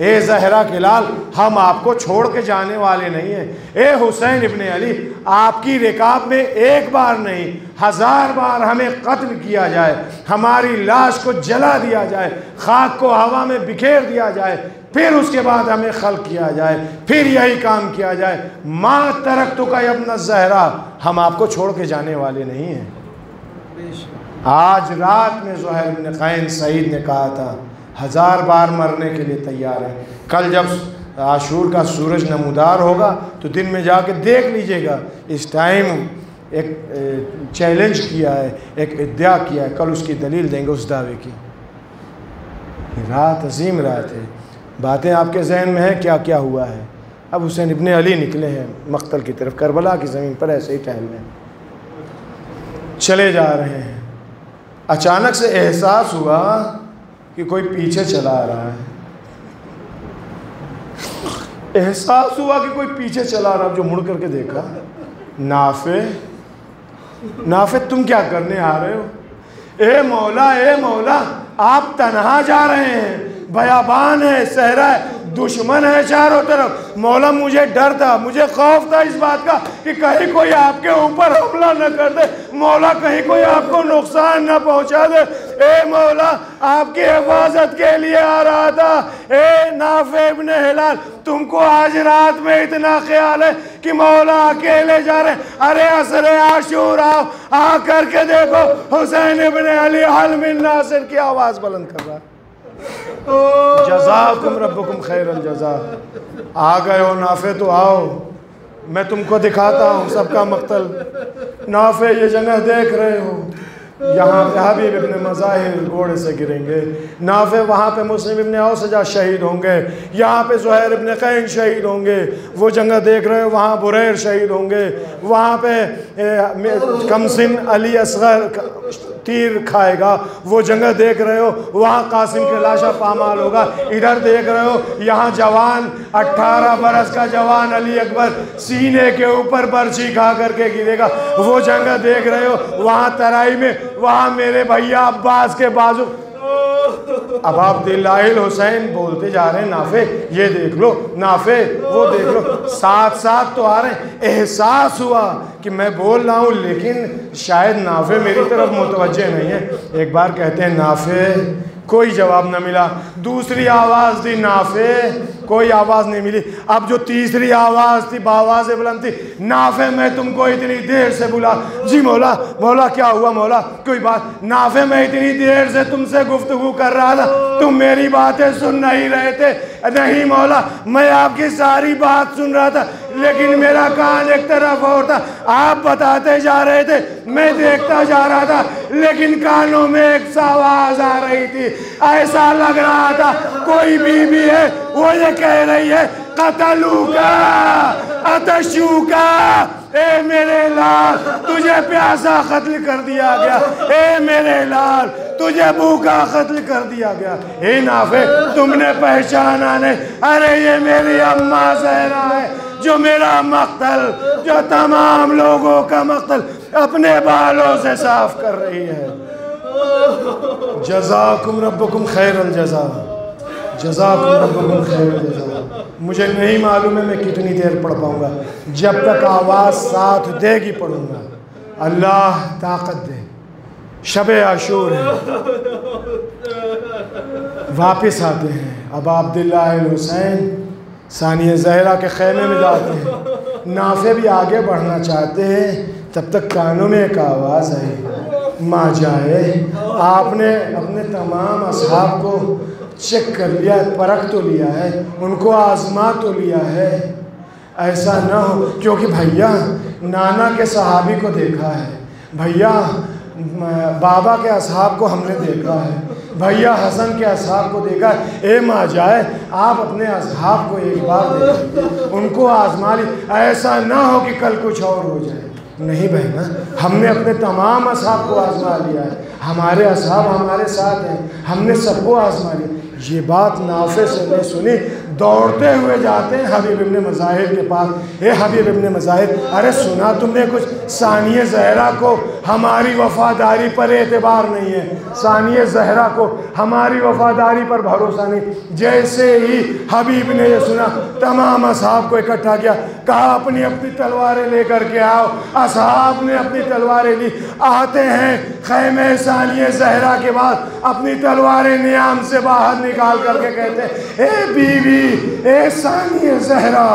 ए ज़हरा के लाल, हम आपको छोड़ के जाने वाले नहीं हैं। ए हुसैन इब्ने अली, आपकी रिकाब में एक बार नहीं 1000 बार हमें कत्ल किया जाए, हमारी लाश को जला दिया जाए, खाक को हवा में बिखेर दिया जाए, फिर उसके बाद हमें खल्क़ किया जाए, फिर यही काम किया जाए। मा तरक्तुका यब्न ज़हरा, हम आपको छोड़ के जाने वाले नहीं हैं। आज रात में ज़ुहैर इब्न क़ैन सईद ने कहा था 1000 बार मरने के लिए तैयार है। कल जब आशूर का सूरज नमूदार होगा तो दिन में जाके देख लीजिएगा, इस टाइम एक चैलेंज किया है, एक इद्या किया है, कल उसकी दलील देंगे उस दावे की। रात अजीम रात है, बातें आपके जहन में हैं क्या क्या हुआ है। अब हुसैन इब्ने अली निकले हैं मक्तल की तरफ, करबला की ज़मीन पर ऐसे ही टहलने चले जा रहे हैं। अचानक से एहसास हुआ कि कोई पीछे चला आ रहा है, एहसास हुआ कि कोई पीछे चला आ रहा है। जो मुड़ करके देखा, नाफे तुम क्या करने आ रहे हो? ए मौला, आप तन्हा जा रहे हैं, बयाबान है, सहरा है, दुश्मन है चारों तरफ। मौला, मुझे डर था, मुझे खौफ था इस बात का कि कहीं कोई आपके ऊपर हमला न कर दे, मौला, कहीं कोई आपको नुकसान न पहुंचा दे। ए मौला, आपकी हिफाजत के लिए आ रहा था। ए नाफे इब्ने हिलाल, तुमको आज रात में इतना ख्याल है कि मौला अकेले जा रहे? अरे असरे आशूर आओ, आ करके देखो, हुसैन इब्ने अली हल मिन नासिर की आवाज़ बुलंद कर रहा है। जज़ाकुम रब्बुकुम खैरल जज़ा। आ गए हो नाफे तो आओ, मैं तुमको दिखाता हूँ सबका मक्तल। नाफे ये जगह देख रहे हो, यहाँ पे हबीब इब्न मज़ाहिर घोड़े से गिरेंगे। नाफे वहाँ पे मुस्लिम इब्न औसजा शहीद होंगे, यहाँ पे ज़ुहैर इब्न कैन शहीद होंगे। वो जगह देख रहे हो, वहाँ बुरैर शहीद होंगे। वहाँ पे कमसिन अली असगर तीर खाएगा। वो जगह देख रहे हो, वहाँ कासिम के लाशा पामाल होगा। इधर देख रहे हो, यहाँ जवान 18 बरस का जवान अली अकबर सीने के ऊपर बर्छी खा करके गिरेगा। वो जगह देख रहे हो, वहाँ तराई में वहाँ मेरे भैया अब्बास के बाजू। अब आप दिलाइल हुसैन बोलते जा रहे हैं नाफे ये देख लो, नाफे वो देख लो, साथ साथ तो आ रहे हैं। एहसास हुआ कि मैं बोल रहा हूँ लेकिन शायद नाफे मेरी तरफ मुतवज्जे नहीं है। एक बार कहते हैं नाफे, कोई जवाब न मिला। दूसरी आवाज़ दी नाफे, कोई आवाज़ नहीं मिली। अब जो तीसरी आवाज़ थी बावाज़ बुलंद थी, नाफे मैं तुमको इतनी देर से बुला। जी मौला, मौला क्या हुआ मौला, कोई बात? नाफे मैं इतनी देर से तुमसे गुफ्तगू कर रहा था, तुम मेरी बातें सुन नहीं रहे थे। नहीं मौला, मैं आपकी सारी बात सुन रहा था लेकिन मेरा कान एक तरफ और था। आप बताते जा रहे थे, मैं देखता जा रहा था, लेकिन कानों में एक आवाज़ आ रही थी। ऐसा लग रहा था कोई बीवी है, वो ये कह रही है कतलूका अतशूका, ए मेरे लाल तुझे प्यासा कत्ल कर दिया गया, ए मेरे लाल तुझे भूखा कत्ल कर दिया गया। ए नाफे तुमने पहचाना नहीं? अरे ये मेरी अम्मा ज़हरा है जो मेरा मक्तल, जो तमाम लोगों का मक्तल अपने बालों से साफ कर रही है। जज़ाकुम रब्बुकुम खैरल जज़ा, जज़ाकुम रब्बुकुम खैरल जज़ा। मुझे नहीं मालूम है मैं कितनी देर पढ़ पाऊँगा, जब तक आवाज़ साथ देगी पढ़ूँगा। अल्लाह ताकत दे। शब आशूर है, वापस आते हैं। अब अब्दुल्लाह हुसैन सानिया ज़हरा के ख़ैमे में जाते हैं। नाफे भी आगे बढ़ना चाहते हैं, तब तक कानों में एक आवाज़ आई, माँ जाए आपने अपने तमाम असहाब को चेक कर लिया, परख तो लिया है, उनको आज़मा तो लिया है। ऐसा ना हो, क्योंकि भैया नाना के सहाबी को देखा है, भैया बाबा के असहाब को हमने देखा है, भैया हसन के असहाब को देखा है। ए माँ जाए आप अपने असहाब को एक बार देखिए, उनको आज़मा ली। ऐसा ना हो कि कल कुछ और हो जाए। नहीं बहना, हमने अपने तमाम असहाब को आज़मा लिया है, हमारे असहाब हमारे साथ हैं, हमने सबको आज़मा लिया। ये बात नाफे से ने सुनी, दौड़ते हुए जाते हैं हबीब इब्न मज़ाहिर के पास। ए हबीब इब्न मज़ाहिर, अरे सुना तुमने कुछ? सानिया ज़हरा को हमारी वफ़ादारी पर एतबार नहीं है, सानिया ज़हरा को हमारी वफ़ादारी पर भरोसा नहीं। जैसे ही हबीब ने ये सुना, तमाम असहाब को इकट्ठा किया, कहा अपनी अपनी तलवारें लेकर के आओ। असहाब ने अपनी तलवारें ली, आते हैं ख़ैमे सानिया ज़हरा के बाद अपनी तलवारें नियाम से बाहर निकाल करके कहते हैं, ए बीवी, ए सानिया ज़हरा,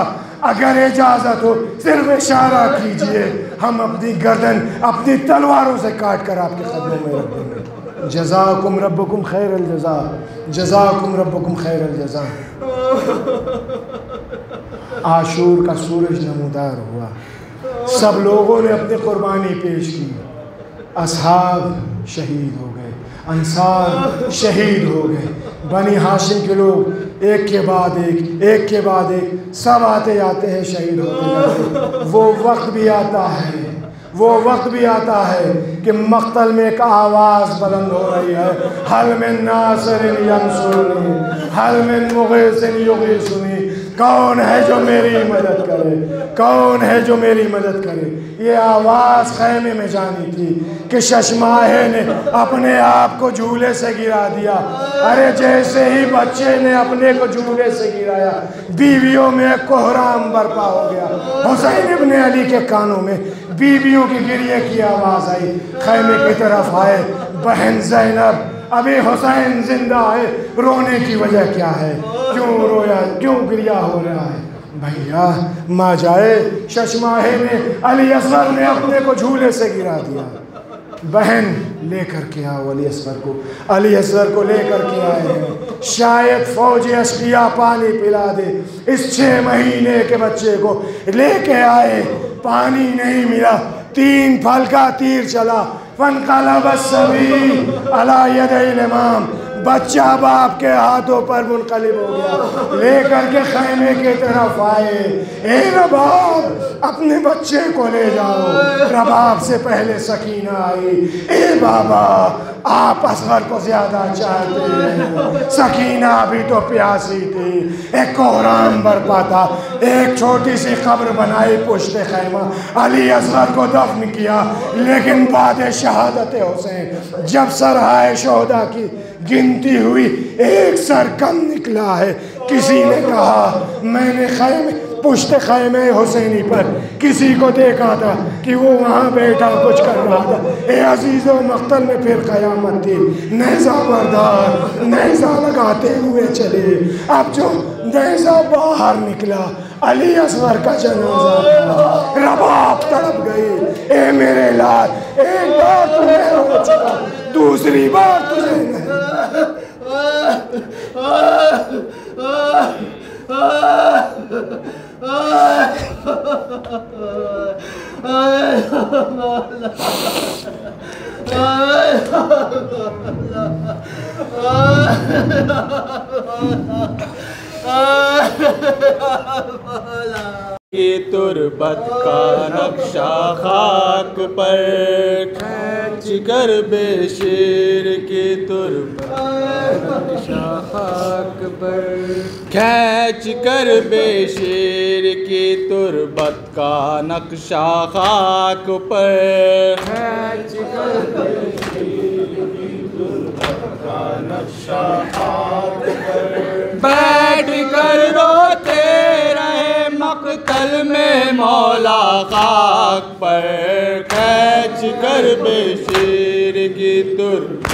अगर इजाज़त हो सिर्फ इशारा कीजिए, हम अपनी गर्दन अपनी तलवारों से काट कर आपके कदमों में रख देंगे। जज़ाकुम रब्बुकुम खैरल जज़ा, जज़ाकुम रब्बुकुम खैरल जज़ा। आशूर का सूरज नमूदार हुआ, सब लोगों ने अपनी कुर्बानी पेश की। असहाब शहीद हो गए, अंसार शहीद हो गए, बनी हाशिम के लोग एक के बाद एक के बाद एक सब आते आते हैं, शहीद होते जाते हैं। वो वक्त भी आता है, वो वक्त भी आता है कि मक्तल में एक आवाज़ बुलंद हो रही है, हल मिन नासिरिन यंसुरनी, हल मिन मुग़ीसिन युग़ीसुनी। कौन है जो मेरी मदद करे, कौन है जो मेरी मदद करे? ये आवाज़ ख़ैमे में जानी थी कि शशमाहे ने अपने आप को झूले से गिरा दिया। अरे जैसे ही बच्चे ने अपने को झूले से गिराया, बीवियों में कोहराम बर्पा हो गया। हुसैन इब्न अली के कानों में बीवियों की गिरिए की आवाज़ आई। खैमे की तरफ आए, बहन ज़ैनब, अभी हुसैन जिंदा है, रोने की वजह क्या है, क्यों रोया, क्यों गिरिया हो रहा है? भैया माँ जाए, शशमाहे ने, अली असगर ने अपने को झूले से गिरा दिया। बहन लेकर के आओ अली असगर को। अली असगर को लेकर के आए हैं, शायद फौज अशकिया पानी पिला दे। इस 6 महीने के बच्चे को लेके आए, पानी नहीं मिला, 3 फल का तीर चला। फनक़लब सभी अला यदैल इमाम, बच्चा बाप के हाथों पर मुनक़लिब हो गया। लेकर के खैमे की तरफ आए, ए रबाब अपने बच्चे को ले जाओ। रबाब से पहले सकीना आई, ए बाबा आप असगर को ज्यादा चाहते हैं, सकीना भी तो प्यासी थी। एक कोहराम बरपा था, एक छोटी सी कब्र बनाई पुश्ते खैमा, अली असगर को दफन किया। लेकिन बाद शहादत हुसैन जब सरहाए शोहदा की गिनती हुई, एक सर कम निकला है। किसी ने कहा मैंने खैमे पुश्ते खैमे हुसैनी पर किसी को देखा था कि वो वहाँ बैठा कुछ कर रहा था। ए अजीज़ो मख्तल में फिर क़यामत थी, नेज़ा बरदार नेज़ा लगाते हुए चले। अब जो नेज़ा बाहर निकला, अली असगर का जनाजा। रबाब तड़प गई, ए मेरे लाल, एक बार तुम्हें हो चुका, दूसरी बार तुझे नहीं। की तुरबत का नक्शा खाक पर खींच कर बेशेर की तुरबत नक्शा खाक पर खींच कर बेशेर की तुरबत का नक्शा खाक पर खींच कर बेशेर की तुरबत का नक्शा खाक पर बैठ कर रोते रहे मक़तल में मौला खाक पर खींच कर बेशेर की तुरबत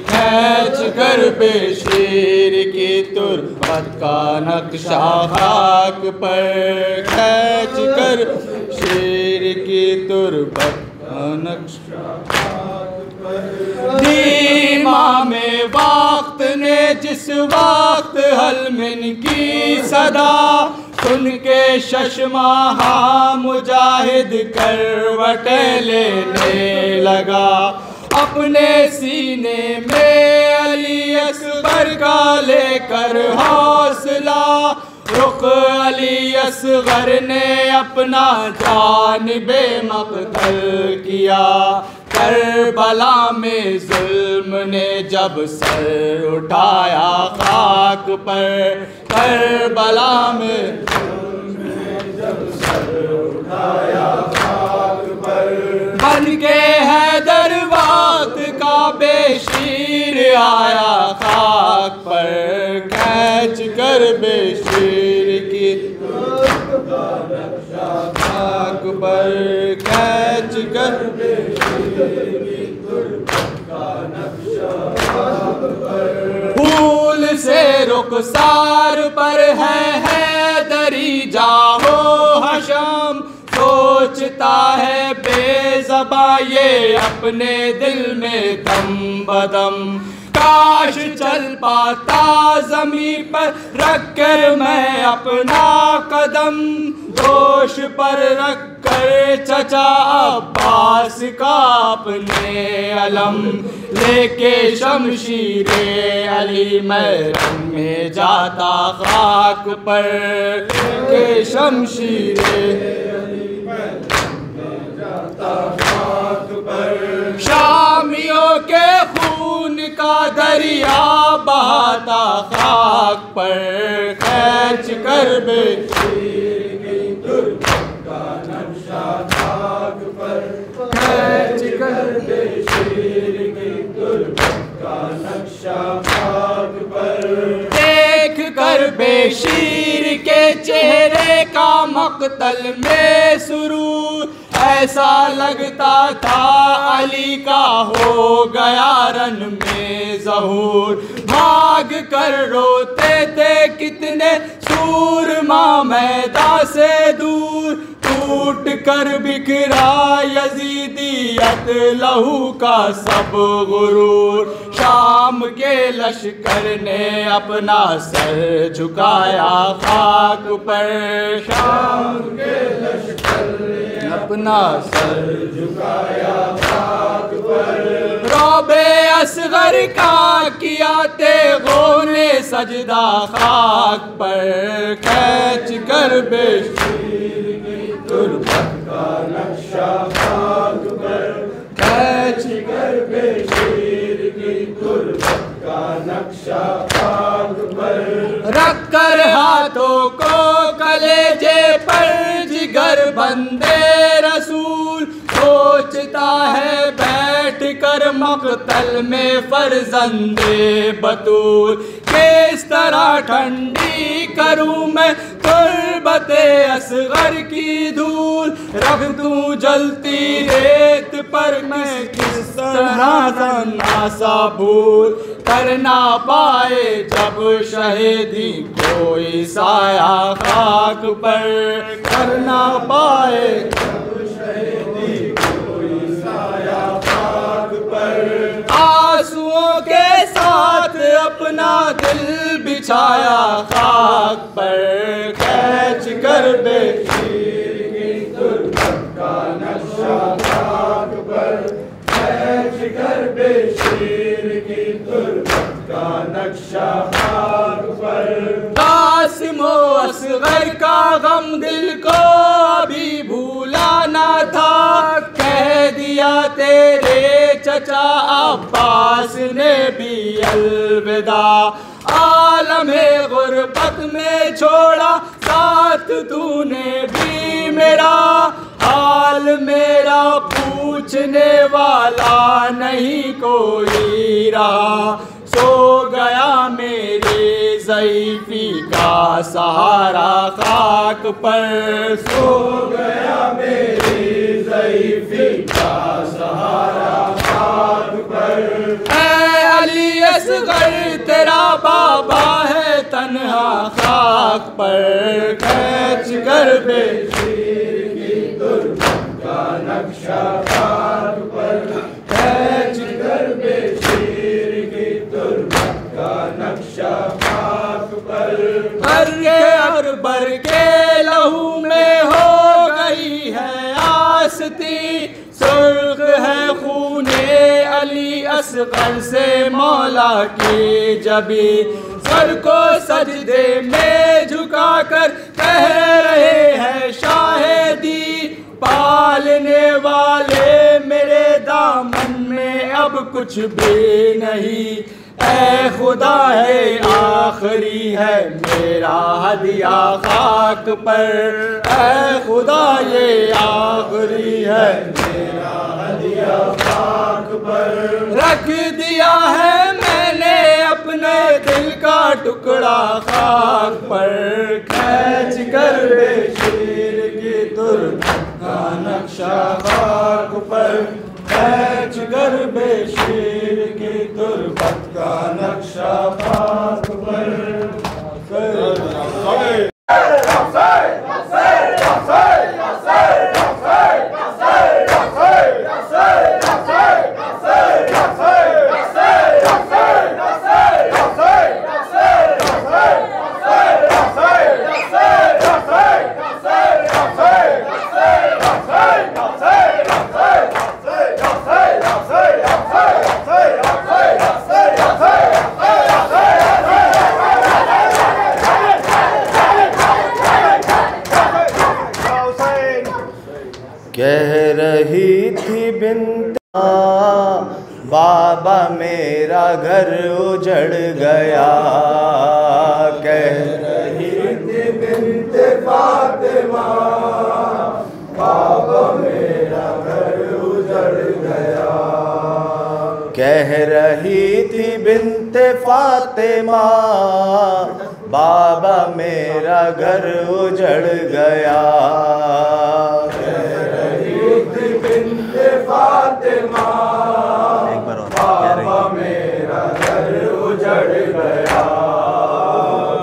खींच कर बेशेर की तुरबत का नक्शा खाक पर खींच कर शेर की तुरबत का नक्शा धीमा में वक्त ने जिस वक्त हलमिन की सदा सुन के शशमाहा मुजाहिद करवटें लेने लगा। अपने सीने में अली असगर का लेकर हौसला रुख अली असगर ने अपना जानिबे मक़तल किया। करबला में जुल्म ने जब सर उठाया खाक पर, करबला में जुल्म ने जब सर उठाया खाक पर, बन के हैदर वक्त का बेशीर आया खाक पर खींच कर बेशीर की नक्शा खाक पर खींच कर फूल से रुखसार पर है दरी जाहो हशम सोचता है बेज़बा ये अपने दिल में दम बदम। काश चल पाता ज़मीं पर रख कर मैं अपना कदम, जोश पर रख कर चचा अब्बास का अपने अलम, लेके शमशीरे अली महरम में जाता खाक पर, लेके शमशीरे अली महरम में जाता खाक पर। शामियों के खून का दरिया बहाता खाक पर खींच कर बेशीर की तुरबत का नक्शा खाक पर खींच कर बेशीर की तुरबत का नक्शा खाक पर। देख कर बेशीर के चेहरे का मक़तल में सुरूर, ऐसा लगता था अली का हो गया रन में ज़हूर। भाग कर रोते थे कितने सूरमा मैदान से दूर, लूट कर बिखरा यजीदियत लहू का सब गुरूर। शाम के लश्कर ने अपना सर झुकाया खाक पर, शाम के लश्कर ने अपना सर झुकाया खाक पर। रौबे असगर का किया तेगों ने सजदा खाक पर, खींच कर बेशीर की तुरबत का नक्शा खाक पर, खींच कर बेशीर की तुरबत का नक्शा खाक पर। रख कर हाथों को कलेजे पर जिगर बंदे रसूल, सोचता है बैठ कर मक़तल में फर्जंदे बतूल। किस तरह ठंडी करूं मैं तुरबते असगर की धूल, रख दूं जलती रेत पर मैं किस तरह ज़न्ना सा भूल। कर ना पाए जब शहीदी कोई साया खाक पर, कर ना पाए जब शहीदी कोई साया खाक पर। आंसुओं के साथ अपना दिल बिछाया खाक पर, खींच कर बेशीर की तुरबत का नक्शा खाक पर, खींच कर बेशीर की तुरबत का नक्शा खाक पर। कासिमो असगर का गम दिल को अभी भूला ना था, कह दिया तेरे चचा अब्बास ने भी अलविदा। आलमे गुरबत में छोड़ा साथ तूने भी मेरा, हाल मेरा पूछने वाला नहीं कोई रहा। सो गया मेरे ज़ईफ़ी का सहारा खाक पर, सो गया मेरे ज़ईफ़ी का सहारा खाक पर। ऐ अली असगर तेरा बाबा है तन्हा खाक पर, खींच कर बेशीर की तुरबत का नक्शा खाक पर, खींच कर बेशीर की तुरबत का नक्शा खाक पर। अकबर के लहू में हो गई है आस्ती, सुर्ख है खूने अली असगर से मौला की जबी। सर को सजदे में झुकाकर कह रहे हैं शाहिदी, पालने वाले मेरे दामन में अब कुछ भी नहीं। ऐ खुदा है आखिरी है मेरा हदिया खाक पर, ऐ खुदा ये आखिरी है मेरा हदिया खाक पर। रख दिया है मैंने अपने दिल का टुकड़ा खाक पर, खींच कर बेशीर की तुरबत का नक्शा खाक पर, खींच कर बेशीर की तुरबत का नक्शा खाक पर। कह रही थी बिन्त बाबा मेरा घर उजड़ गया, कह रही थी बिन्त फातिमा बाबा मेरा घर उजड़ गया। कह रही थी बिन्त फातिमा बाबा मेरा घर उजड़ गया। फातिमा बाबा मेरा घर उजड़ गया।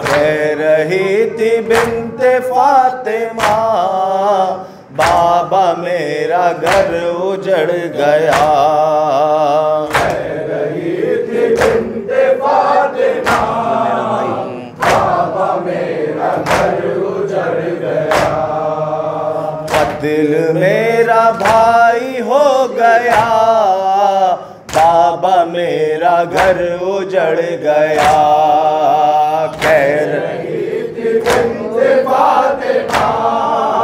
कह रही थी बिन्त फातिमा घर उजड़ गया। रही थी बिन्ते फातिमा, बाबा मेरा घर उजड़ गया। दिल मेरा भाई हो गया, बाबा मेरा घर उजड़ गया। कह रही थी बिन्ते फातिमा,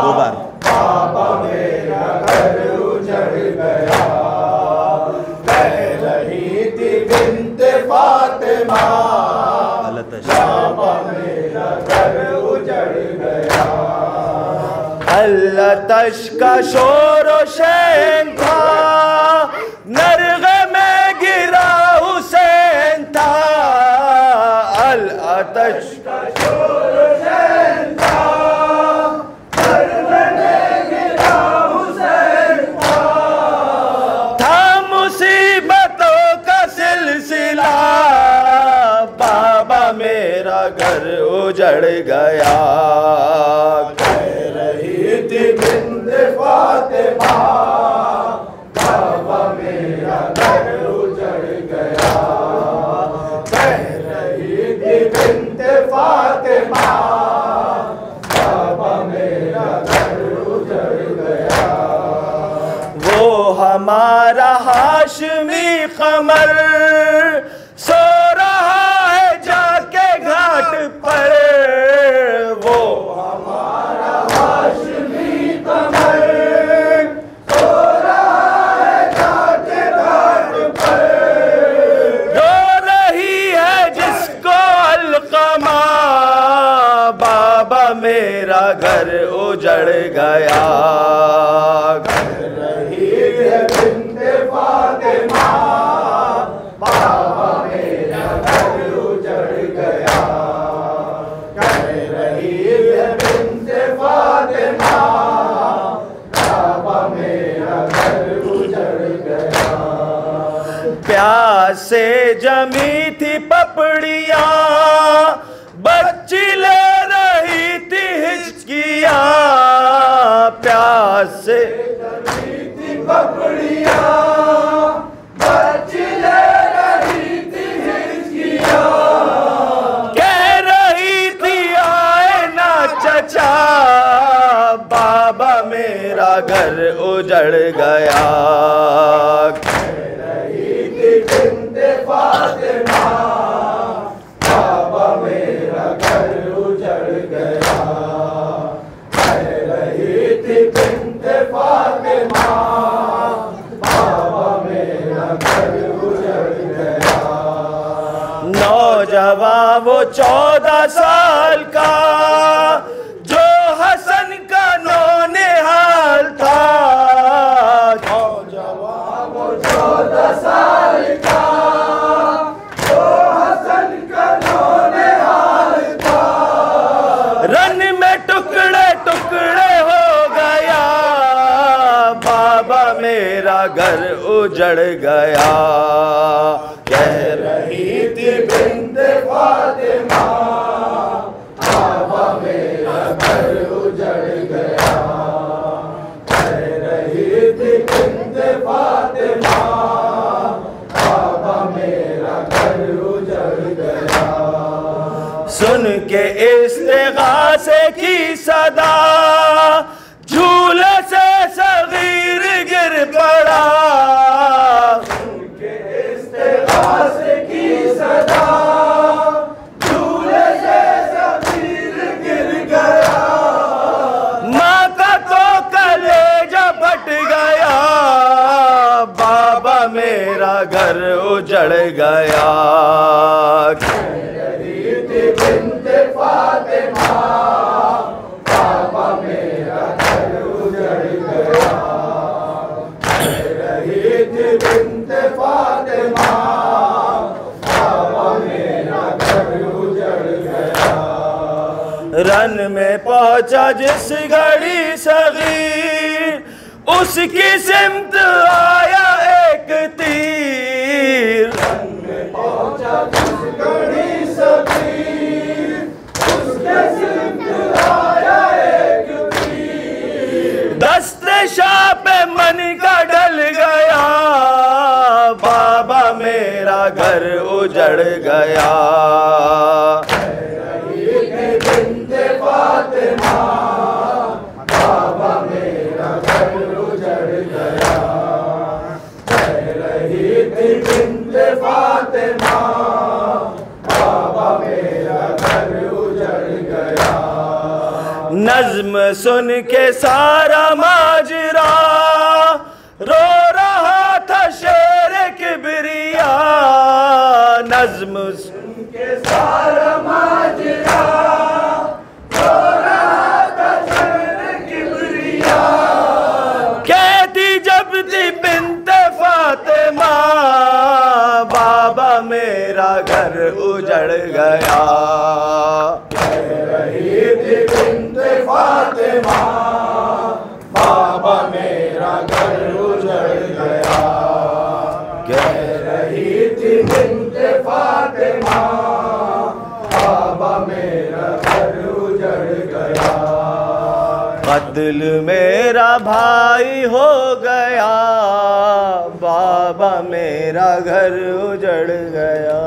दो बार बाबा मेरा घर उजड़ गया। कह रही थी बिन्ते फातिमा, बाबा मेरा घर उजड़ गया। अल्लातश का शोर शैन था, नरगे में गिरा हुसैन था। अल्लातश का शोर शैन था, नरगे में गिरा हुसैन था मुसीबतों का सिलसिला, बाबा मेरा घर उजड़ गया। बिन्ते फातिमा, बाबा मेरा घर उजड़ गया। कह रही थी बिन्ते फातिमा, बाबा मेरा घर उजड़ गया। वो हमारा हाशमी कमर सो रहा है जाके घाट पर। वो हमारा हाशमी कमर सो रहा है जाके घाट पर। रो रही है जिसको अलकमा, बाबा मेरा घर उजड़ गया। बिन्ते फातिमा, बाबा मेरा घर उजड़ गया। कह रही है बिन्ते फातिमा, बाबा मेरा घर उजड़ गया। प्यास से जमी थी पपड़ियाँ, बच्ची ले रही थी हिचकियाँ। प्यास से पपड़िया बच्ची ले रही थी हिचकियाँ। कह रही थी आए ना चचा, बाबा मेरा घर उजड़ गया। कह रही थी बिन्ते फातिमा, बाबा मेरा घर उजड़ गया। कह रही थी बिन्ते फातिमा, बाबा मेरा घर उजड़ गया। नौजवान वो 14 साल का, जो हसन का नौनिहाल था। नौजवान वो 14 साल का, जो हसन का नौनिहाल था। रन में टुकड़े टुकड़े हो गया, बाबा मेरा घर उजड़ गया। कह रही थी बिन्ते फातिमा, बाबा मेरा घर उजड़ गया। कह रही थी बिन्ते फातिमा, बाबा मेरा घर उजड़ गया। सुन के इस्तिगासे की सदा, झूले से सगीर गिर पड़ा। उनके इस्तिगासे की सदा, झूले से सगीर गिर गया। माँ का तो कलेजा फट गया, बाबा मेरा घर उजड़ गया। बिन्ते फातिमा, बाबा मेरा घर उजड़ गया। कह रही थी बिन्ते फातिमा, बाबा मेरा घर उजड़ गया। रन में पहुंचा जिस घड़ी सगीर, उसकी सिमत आया एक तीर। रन में पहुंचा जिस घड़ी सगीर, उसके सिमत आया एक तीर। दस्ते शाह पे मन घर उजड़ गया। बिन्ते फातिमा बाबा मेरा घर उजड़ गया। कह रही थी बिन्ते फातिमा बाबा मेरा घर उजड़ गया। नज़्म सुन के सारा माजरा रो रहा था शेर किबरिया। नज़्म सुन के सारा माजरा रो रहा था शेर किबरिया। कहती जब थी बिन्ते फातिमा बाबा मेरा घर उजड़ गया। फातिमा बाबा मेरा घर उजड़ गया। कह रही थी बिन्ते फातिमा बाबा मेरा घर उजड़ गया। कत्ल मेरा भाई हो गया बाबा मेरा घर उजड़ गया।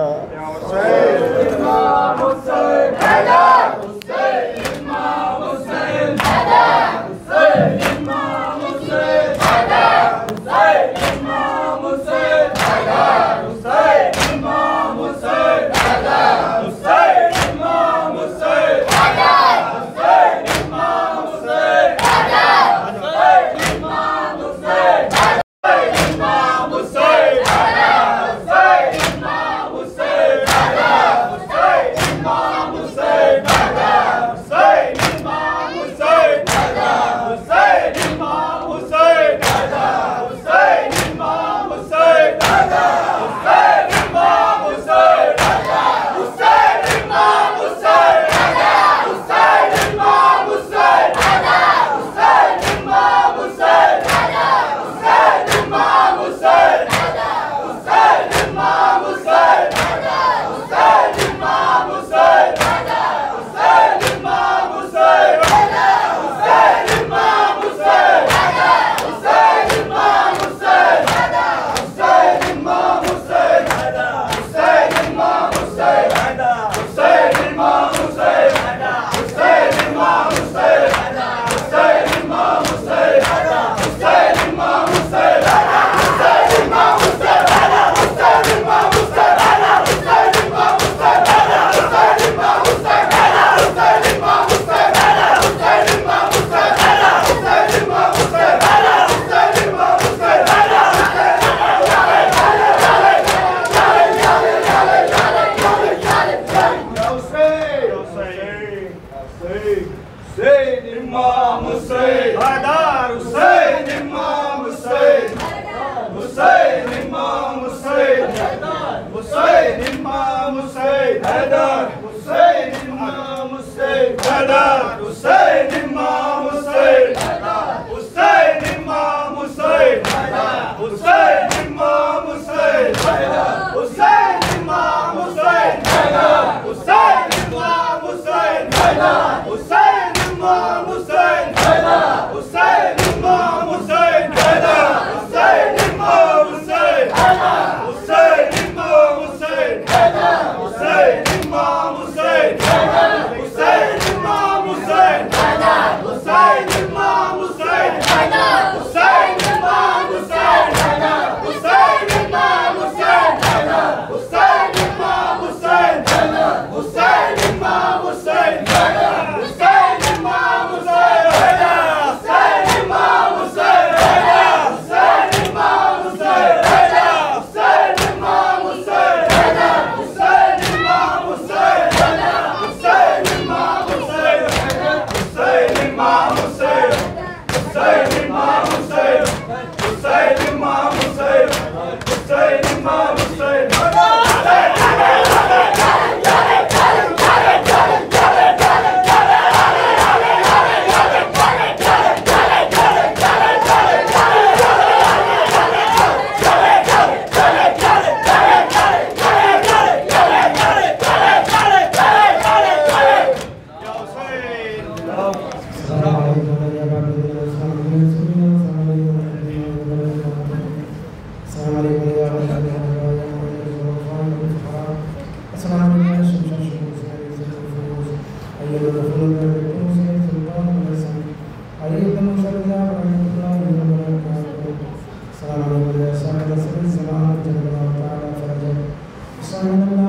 Shanam